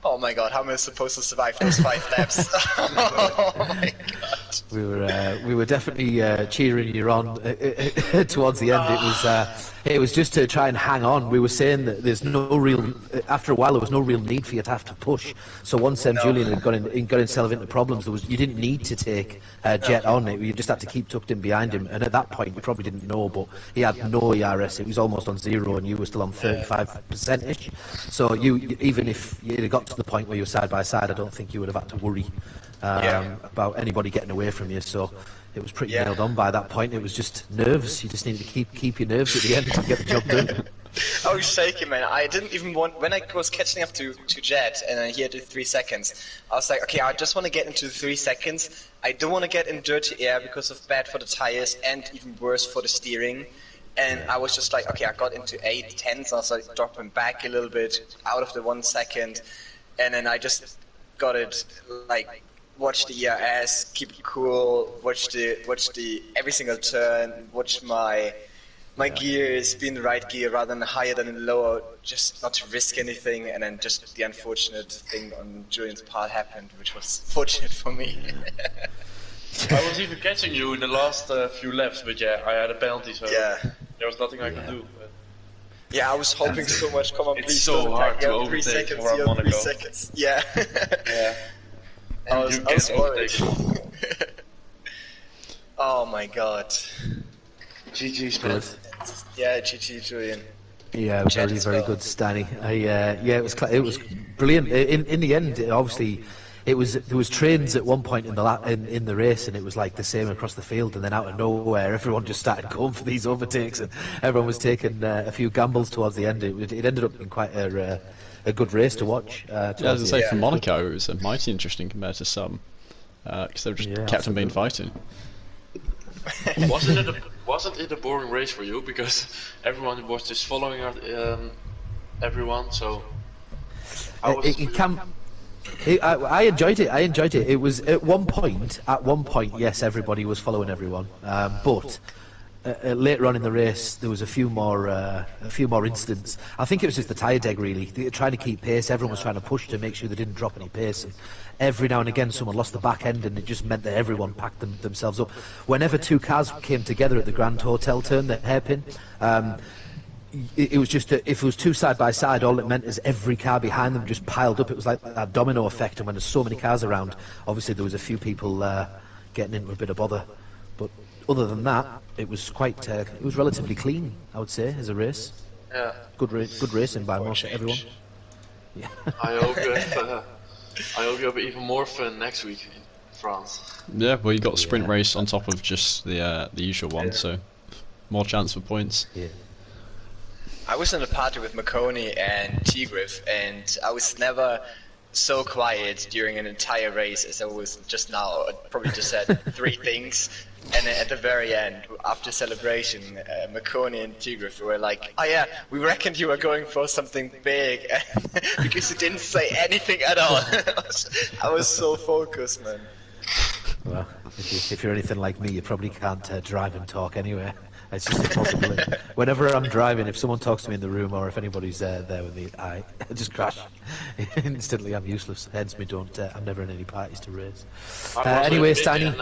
oh my god, how am I supposed to survive those 5 laps? Oh my god! We were definitely cheering you on towards the end. It was just to try and hang on. We were saying that there's no real, after a while, there was no real need for you to have to push. So once Julian had got himself into problems, you didn't need to take Jet on. You just had to keep tucked in behind him. And at that point, you probably didn't know, but he had no ERS. It was almost on 0, and you were still on 35%ish. So even if you had got to the point where you were side by side, I don't think you would have had to worry about anybody getting away from you. So it was pretty nailed on by that point. It was just nerves. You just needed to keep your nerves at the end to get the job done. I was shaking, man. I didn't even want, when I was catching up to Jet and he had the 3 seconds, I was like, okay, I just want to get into the 3 seconds. I don't want to get in dirty air because of bad for the tires and even worse for the steering. And I was just like, okay, I got into 8, 10, so I was like dropping back a little bit out of the 1 second. And then I just got it, like, watch the ERS, keep it cool, watch the every single turn, watch my gears be in the right gear rather than higher than in lower, just not to risk anything. And then just the unfortunate thing on Julian's part happened, which was fortunate for me. I was even catching you in the last few laps, but yeah, I had a penalty, so Yeah. there was nothing I could do. But Yeah, I was hoping so much. Come on, It's please. so don't hard attack. to You have 3 overtake seconds. where I You have wanna 3 go. seconds. Yeah. yeah, I and you was can't worried. overtake. Oh my god. GG's, man. Yeah, GG, Julian. Yeah, Jet very as very well. good, Stanley. It was brilliant. In the end, obviously, there was trains at one point in the race, and it was like the same across the field, and then out of nowhere, everyone just started going for these overtakes, and everyone was taking a few gambles towards the end. It ended up being quite a good race to watch. As I say, for Monaco, it was mighty interesting compared to some, because they just kept on being fighting. Wasn't it a boring race for you, because everyone was just following everyone? So I enjoyed it. I enjoyed it. It was at one point. Yes, everybody was following everyone. But later on in the race, there was a few more incidents. I think it was just the tyre deg, really. They were trying to keep pace. Everyone was trying to push to make sure they didn't drop any pace. And every now and again, someone lost the back end, and it just meant that everyone packed themselves up. Whenever two cars came together at the Grand Hotel turn, the hairpin. It was just if it was two side by side, all it meant is every car behind them just piled up. It was like that domino effect, and when there's so many cars around, obviously there was a few people getting into a bit of bother. But other than that, it was it was relatively clean, I would say, as a race. Yeah. Good racing by most everyone. Yeah. I hope you have even more fun next week in France. Yeah, well, you got a sprint race on top of just the usual one, so more chance for points. Yeah. I was in a party with Marconi and Tigriff, and I was never so quiet during an entire race as I was just now. I probably just said 3 things, and then at the very end, after celebration, Marconi and Tigriff were like, "Oh yeah, we reckoned you were going for something big," because you didn't say anything at all. I was so focused, man. Well, if you're anything like me, you probably can't drive and talk anywhere. It's just impossible. Whenever I'm driving, if someone talks to me in the room or if anybody's there with me, I just crash. Instantly, I'm useless. Hence, I'm never in any parties to race. Anyway, Steiny.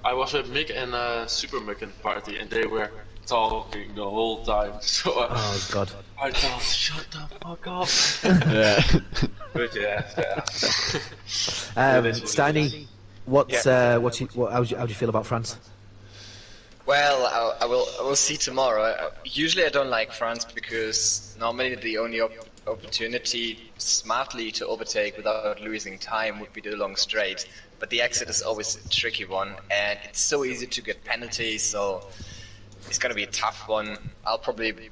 I was with Mick and Super Mick in the party, and they were talking the whole time. So oh God! I thought, shut the fuck up. Yeah. But yeah. Steiny, how do you feel about France? Well, I will see tomorrow. Usually I don't like France because normally the only opportunity smartly to overtake without losing time would be the long straight. But the exit is always a tricky one, and it's so easy to get penalties, so it's going to be a tough one. I'll probably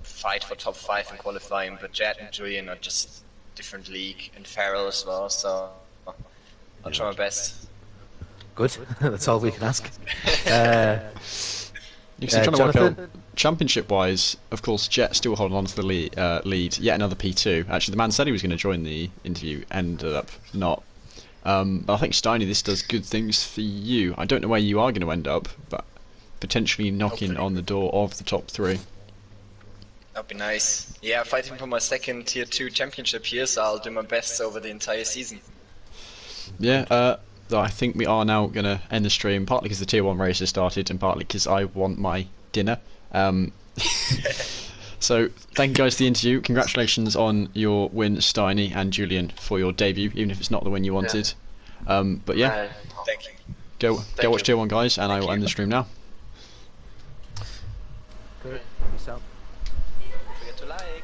fight for top 5 in qualifying, but Jet and Julian are just different league, and Farrell as well, so I'll try my best. Good. That's all we can ask. You're trying to work out championship-wise. Of course, Jet still holding on to the lead. Yet another P2. Actually, the man said he was going to join the interview, ended up not. But I think Steiny, this does good things for you. I don't know where you are going to end up, but potentially knocking on the door of the top 3. That'd be nice. Yeah, fighting for my second Tier 2 championship here, so I'll do my best over the entire season. Yeah. I think we are now going to end the stream, partly because the Tier 1 race has started and partly because I want my dinner. So, thank you guys for the interview. Congratulations on your win, Steiny and Julian, for your debut, even if it's not the win you wanted. But yeah, thank you. Go watch Tier 1, guys, and I will end the stream now. Good. Peace out. Don't forget to like.